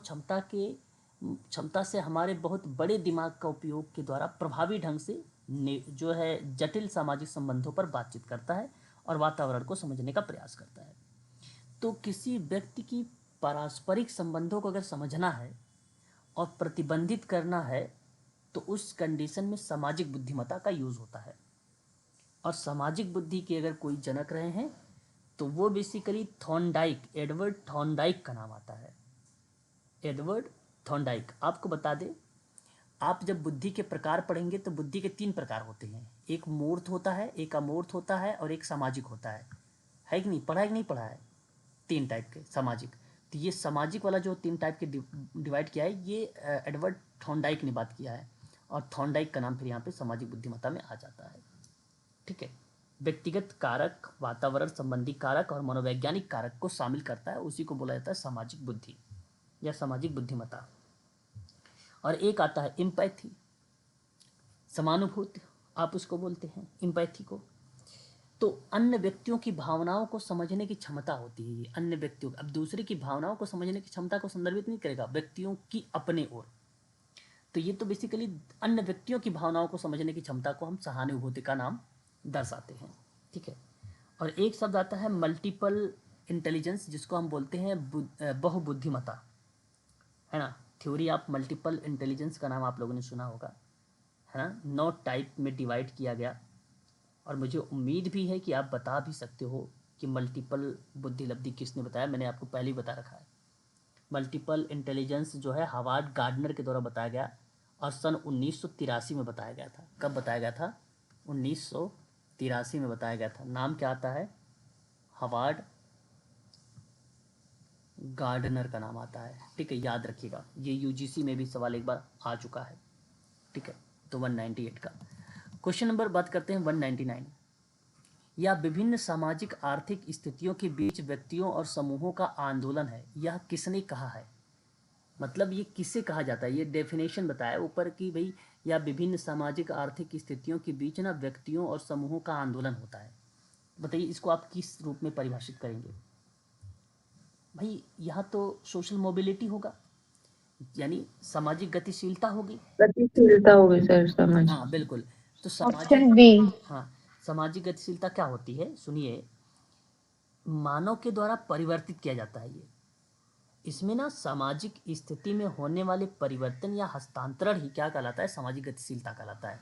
क्षमता से हमारे बहुत बड़े दिमाग का उपयोग के द्वारा प्रभावी ढंग से जो है जटिल सामाजिक संबंधों पर बातचीत करता है और वातावरण को समझने का प्रयास करता है। तो किसी व्यक्ति की पारस्परिक संबंधों को अगर समझना है और प्रतिबंधित करना है तो उस कंडीशन में सामाजिक बुद्धिमत्ता का यूज़ होता है। और सामाजिक बुद्धि के अगर कोई जनक रहे हैं तो वो बेसिकली थॉर्नडाइक, एडवर्ड थॉर्नडाइक का नाम आता है, एडवर्ड थॉर्नडाइक। आपको बता दें, आप जब बुद्धि के प्रकार पढ़ेंगे तो बुद्धि के 3 प्रकार होते हैं, एक मूर्त होता है, एक अमूर्त होता है और एक सामाजिक होता है कि नहीं, पढ़ा है कि नहीं पढ़ा है, 3 टाइप के सामाजिक। तो ये सामाजिक वाला जो 3 टाइप के डिवाइड किया है, ये एडवर्ड थॉर्नडाइक ने बात किया है, और थॉर्नडाइक का नाम फिर यहाँ पे सामाजिक बुद्धिमत्ता में आ जाता है। ठीक है। व्यक्तिगत कारक, वातावरण संबंधी कारक और मनोवैज्ञानिक कारक को शामिल करता है, उसी को बोला जाता है सामाजिक बुद्धि या सामाजिक बुद्धिमत्ता। और एक आता है एम्पैथी, समानुभूति आप उसको बोलते हैं, एम्पैथी को। तो अन्य व्यक्तियों की भावनाओं को समझने की क्षमता होती है ये, अन्य व्यक्तियों, अब दूसरे की भावनाओं को समझने की क्षमता को संदर्भित नहीं करेगा, व्यक्तियों की अपने ओर। तो ये तो बेसिकली अन्य व्यक्तियों की भावनाओं को समझने की क्षमता को हम सहानुभूति का नाम दर्शाते हैं। ठीक है, और एक शब्द आता है मल्टीपल इंटेलिजेंस, जिसको हम बोलते हैं बहुबुद्धिमता, है ना। थ्योरी ऑफ मल्टीपल इंटेलिजेंस का नाम आप लोगों ने सुना होगा, है ना। 9 टाइप में डिवाइड किया गया, और मुझे उम्मीद भी है कि आप बता भी सकते हो कि मल्टीपल बुद्धि लब्धि किसने बताया। मैंने आपको पहले ही बता रखा है। मल्टीपल इंटेलिजेंस जो है हार्वर्ड गार्डनर के द्वारा बताया गया, और सन 1983 में बताया गया था। कब बताया गया था? 1983 में बताया गया था। नाम क्या आता है? हार्वर्ड गार्डनर का नाम आता है। ठीक है, याद रखिएगा, ये यूजीसी में भी सवाल एक बार आ चुका है। ठीक है, तो 198 का क्वेश्चन नंबर बात करते हैं 199। यह विभिन्न सामाजिक आर्थिक स्थितियों के बीच व्यक्तियों और समूहों का आंदोलन है, यह किसने कहा है? मतलब ये किससे कहा जाता है? ये डेफिनेशन बताया ऊपर कि भाई यह विभिन्न सामाजिक आर्थिक स्थितियों के बीच ना व्यक्तियों और समूहों का आंदोलन होता है। बताइए इसको आप किस रूप में परिभाषित करेंगे? भाई यहाँ तो सोशल मोबिलिटी होगा, यानी सामाजिक गतिशीलता होगी। गतिशीलता होगी सर, समझ। हाँ बिल्कुल। तो ऑप्शन बी। हाँ, सामाजिक गतिशीलता क्या होती है? सुनिए, मानव के द्वारा परिवर्तित किया जाता है ये। इसमें ना सामाजिक स्थिति में होने वाले परिवर्तन या हस्तांतरण ही क्या कहलाता है? सामाजिक गतिशीलता कहलाता है।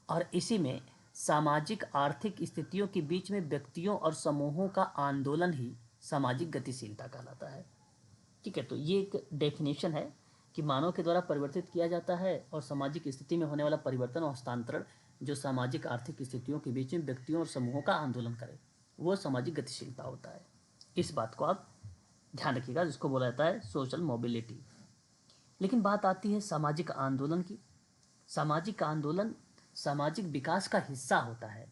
और इसी में सामाजिक आर्थिक स्थितियों के बीच में व्यक्तियों और समूहों का आंदोलन ही सामाजिक गतिशीलता कहलाता है। ठीक है, तो ये एक डेफिनेशन है कि मानव के द्वारा परिवर्तित किया जाता है, और सामाजिक स्थिति में होने वाला परिवर्तन और हस्तांतरण जो सामाजिक आर्थिक स्थितियों के बीच में व्यक्तियों और समूहों का आंदोलन करे, वो सामाजिक गतिशीलता होता है। इस बात को आप ध्यान रखिएगा, जिसको बोला जाता है सोशल मोबिलिटी। लेकिन बात आती है सामाजिक आंदोलन की। सामाजिक आंदोलन सामाजिक विकास का हिस्सा होता है।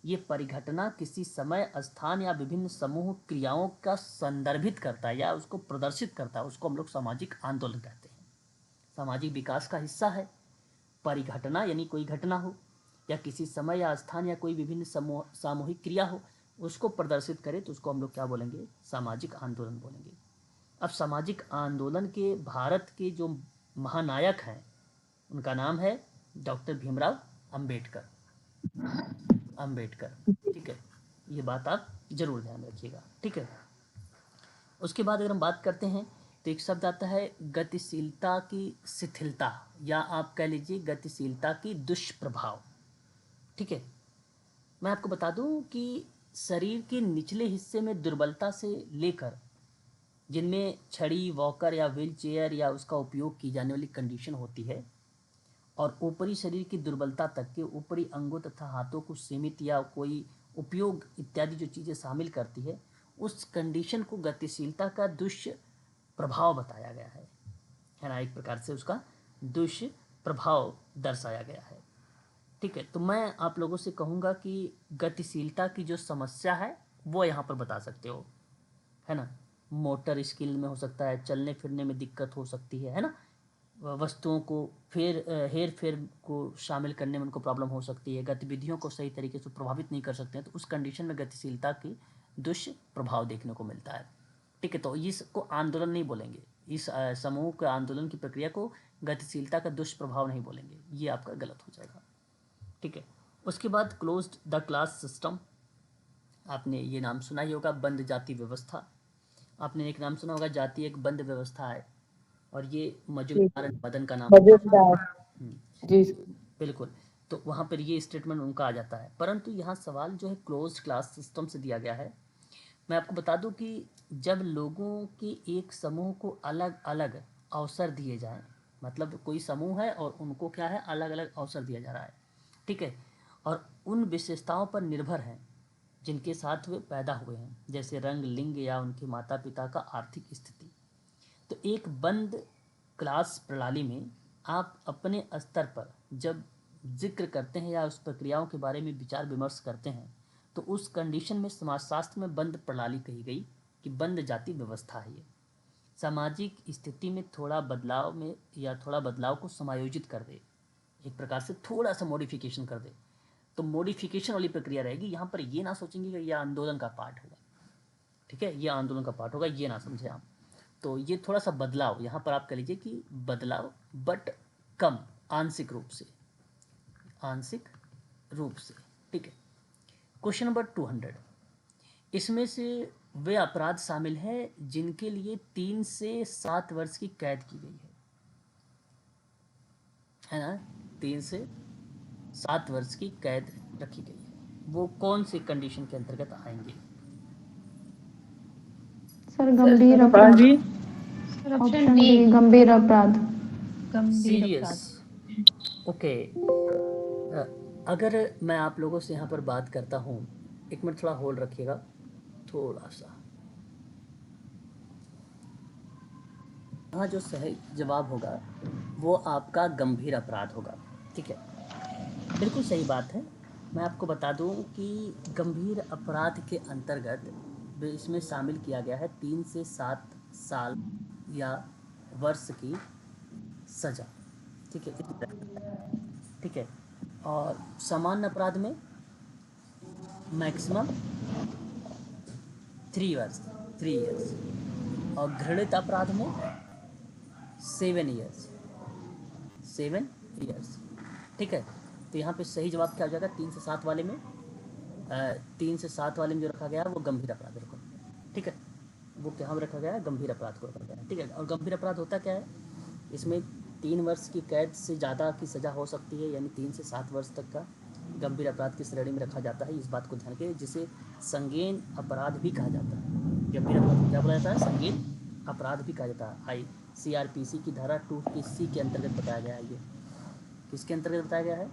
ये परिघटना किसी समय, स्थान या विभिन्न समूह क्रियाओं का संदर्भित करता है या उसको प्रदर्शित करता है, उसको हम लोग सामाजिक आंदोलन कहते हैं। सामाजिक विकास का हिस्सा है। परिघटना यानी कोई घटना हो, या किसी समय या स्थान या कोई विभिन्न सामूहिक क्रिया हो, उसको प्रदर्शित करे तो उसको हम लोग क्या बोलेंगे? सामाजिक आंदोलन बोलेंगे। अब सामाजिक आंदोलन के भारत के जो महानायक हैं उनका नाम है डॉक्टर भीमराव अंबेडकर। अंबेडकर, ठीक है, ये बात आप जरूर ध्यान रखिएगा। ठीक है, उसके बाद अगर हम बात करते हैं तो एक शब्द आता है गतिशीलता की शिथिलता, या आप कह लीजिए गतिशीलता की दुष्प्रभाव। ठीक है, मैं आपको बता दूं कि शरीर के निचले हिस्से में दुर्बलता से लेकर, जिनमें छड़ी, वॉकर या व्हील चेयर या उसका उपयोग की जाने वाली कंडीशन होती है, और ऊपरी शरीर की दुर्बलता तक के ऊपरी अंगों तथा हाथों को सीमित या कोई उपयोग इत्यादि जो चीज़ें शामिल करती है, उस कंडीशन को गतिशीलता का दुष्प्रभाव बताया गया है ना। एक प्रकार से उसका दुष्प्रभाव दर्शाया गया है। ठीक है, तो मैं आप लोगों से कहूँगा कि गतिशीलता की जो समस्या है वो यहाँ पर बता सकते हो, है ना। मोटर स्किल में हो सकता है, चलने फिरने में दिक्कत हो सकती है ना। वस्तुओं को हेर फेर को शामिल करने में उनको प्रॉब्लम हो सकती है, गतिविधियों को सही तरीके से प्रभावित नहीं कर सकते हैं, तो उस कंडीशन में गतिशीलता की दुष्प्रभाव देखने को मिलता है। ठीक है, तो इसको आंदोलन नहीं बोलेंगे, इस समूह के आंदोलन की प्रक्रिया को गतिशीलता का दुष्प्रभाव नहीं बोलेंगे, ये आपका गलत हो जाएगा। ठीक है, उसके बाद क्लोज्ड द क्लास सिस्टम, आपने ये नाम सुना ही होगा। बंद जाति व्यवस्था, आपने एक नाम सुना होगा, जाति एक बंद व्यवस्था है, और ये मजुमदार मदन का नाम। जी। बिल्कुल, तो वहाँ पर ये स्टेटमेंट उनका आ जाता है। परंतु यहाँ सवाल जो है क्लोज्ड क्लास सिस्टम से दिया गया है। मैं आपको बता दूं कि जब लोगों के एक समूह को अलग अलग अवसर दिए जाएं, मतलब कोई समूह है और उनको क्या है, अलग अलग अवसर दिया जा रहा है। ठीक है, और उन विशेषताओं पर निर्भर हैं जिनके साथ वे पैदा हुए हैं, जैसे रंग, लिंग या उनके माता पिता का आर्थिक स्थिति। तो एक बंद क्लास प्रणाली में आप अपने स्तर पर जब जिक्र करते हैं या उस प्रक्रियाओं के बारे में विचार विमर्श करते हैं, तो उस कंडीशन में समाजशास्त्र में बंद प्रणाली कही गई कि बंद जाति व्यवस्था है। ये सामाजिक स्थिति में थोड़ा बदलाव में या थोड़ा बदलाव को समायोजित कर दे, एक प्रकार से थोड़ा सा मॉडिफिकेशन कर दे, तो मॉडिफिकेशन वाली प्रक्रिया रहेगी। यहाँ पर ये ना सोचेंगे कि यह आंदोलन का पार्ट होगा। ठीक है, ये आंदोलन का पार्ट होगा, ये ना समझे आप। तो ये थोड़ा सा बदलाव, यहाँ पर आप कह लीजिए कि बदलाव, बट कम आंशिक रूप से, ठीक है। क्वेश्चन नंबर 200, इसमें से वे अपराध शामिल हैं जिनके लिए 3 से 7 वर्ष की कैद की गई है ना, 3 से 7 वर्ष की कैद रखी गई है, वो कौन सी कंडीशन के अंतर्गत आएंगे? सर गंभीर अपराध। जी ऑप्शन बी गंभीर अपराध। Serious, okay. अगर मैं आप लोगों से यहाँ पर बात करता हूँ, एक मिनट थोड़ा होल्ड रखिएगा, थोड़ा सा। हाँ, जो सही जवाब होगा वो आपका गंभीर अपराध होगा, ठीक है, बिल्कुल सही बात है। मैं आपको बता दूं कि गंभीर अपराध के अंतर्गत इसमें शामिल किया गया है 3 से 7 साल या वर्ष की सज़ा, ठीक है, ठीक है। और सामान्य अपराध में मैक्सिमम 3 इयर्स, और घृणित अपराध में 7 इयर्स, ठीक है। तो यहाँ पे सही जवाब क्या हो जाएगा? 3 से 7 वाले में, 3 से 7 वाले में जो रखा गया है वो गंभीर अपराध रखा गया है, ठीक है, वो क्या रखा गया है? गंभीर अपराध को रखा गया है, ठीक है। और गंभीर अपराध होता क्या है? इसमें 3 वर्ष की कैद से ज़्यादा की सज़ा हो सकती है, यानी 3 से 7 वर्ष तक का गंभीर अपराध की श्रेणी में रखा जाता है। इस बात को ध्यान के, जिसे संगीन अपराध भी कहा जाता है। गंभीर अपराध क्या बोला जाता है? संगीन अपराध भी कहा जाता है। CRPC की धारा 2 के C के अंतर्गत बताया गया है। ये किसके अंतर्गत बताया गया है?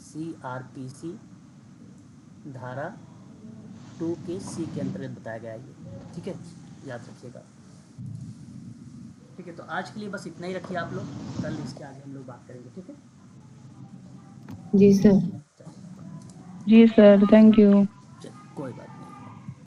CRPC धारा 2 के C के अंतर्गत बताया गया है ये, ठीक है, याद रखिएगा, ठीक है। तो आज के लिए बस इतना ही रखिए आप लोग, कल इसके आगे हम लोग बात करेंगे, ठीक है। जी सर, जी सर, थैंक यू।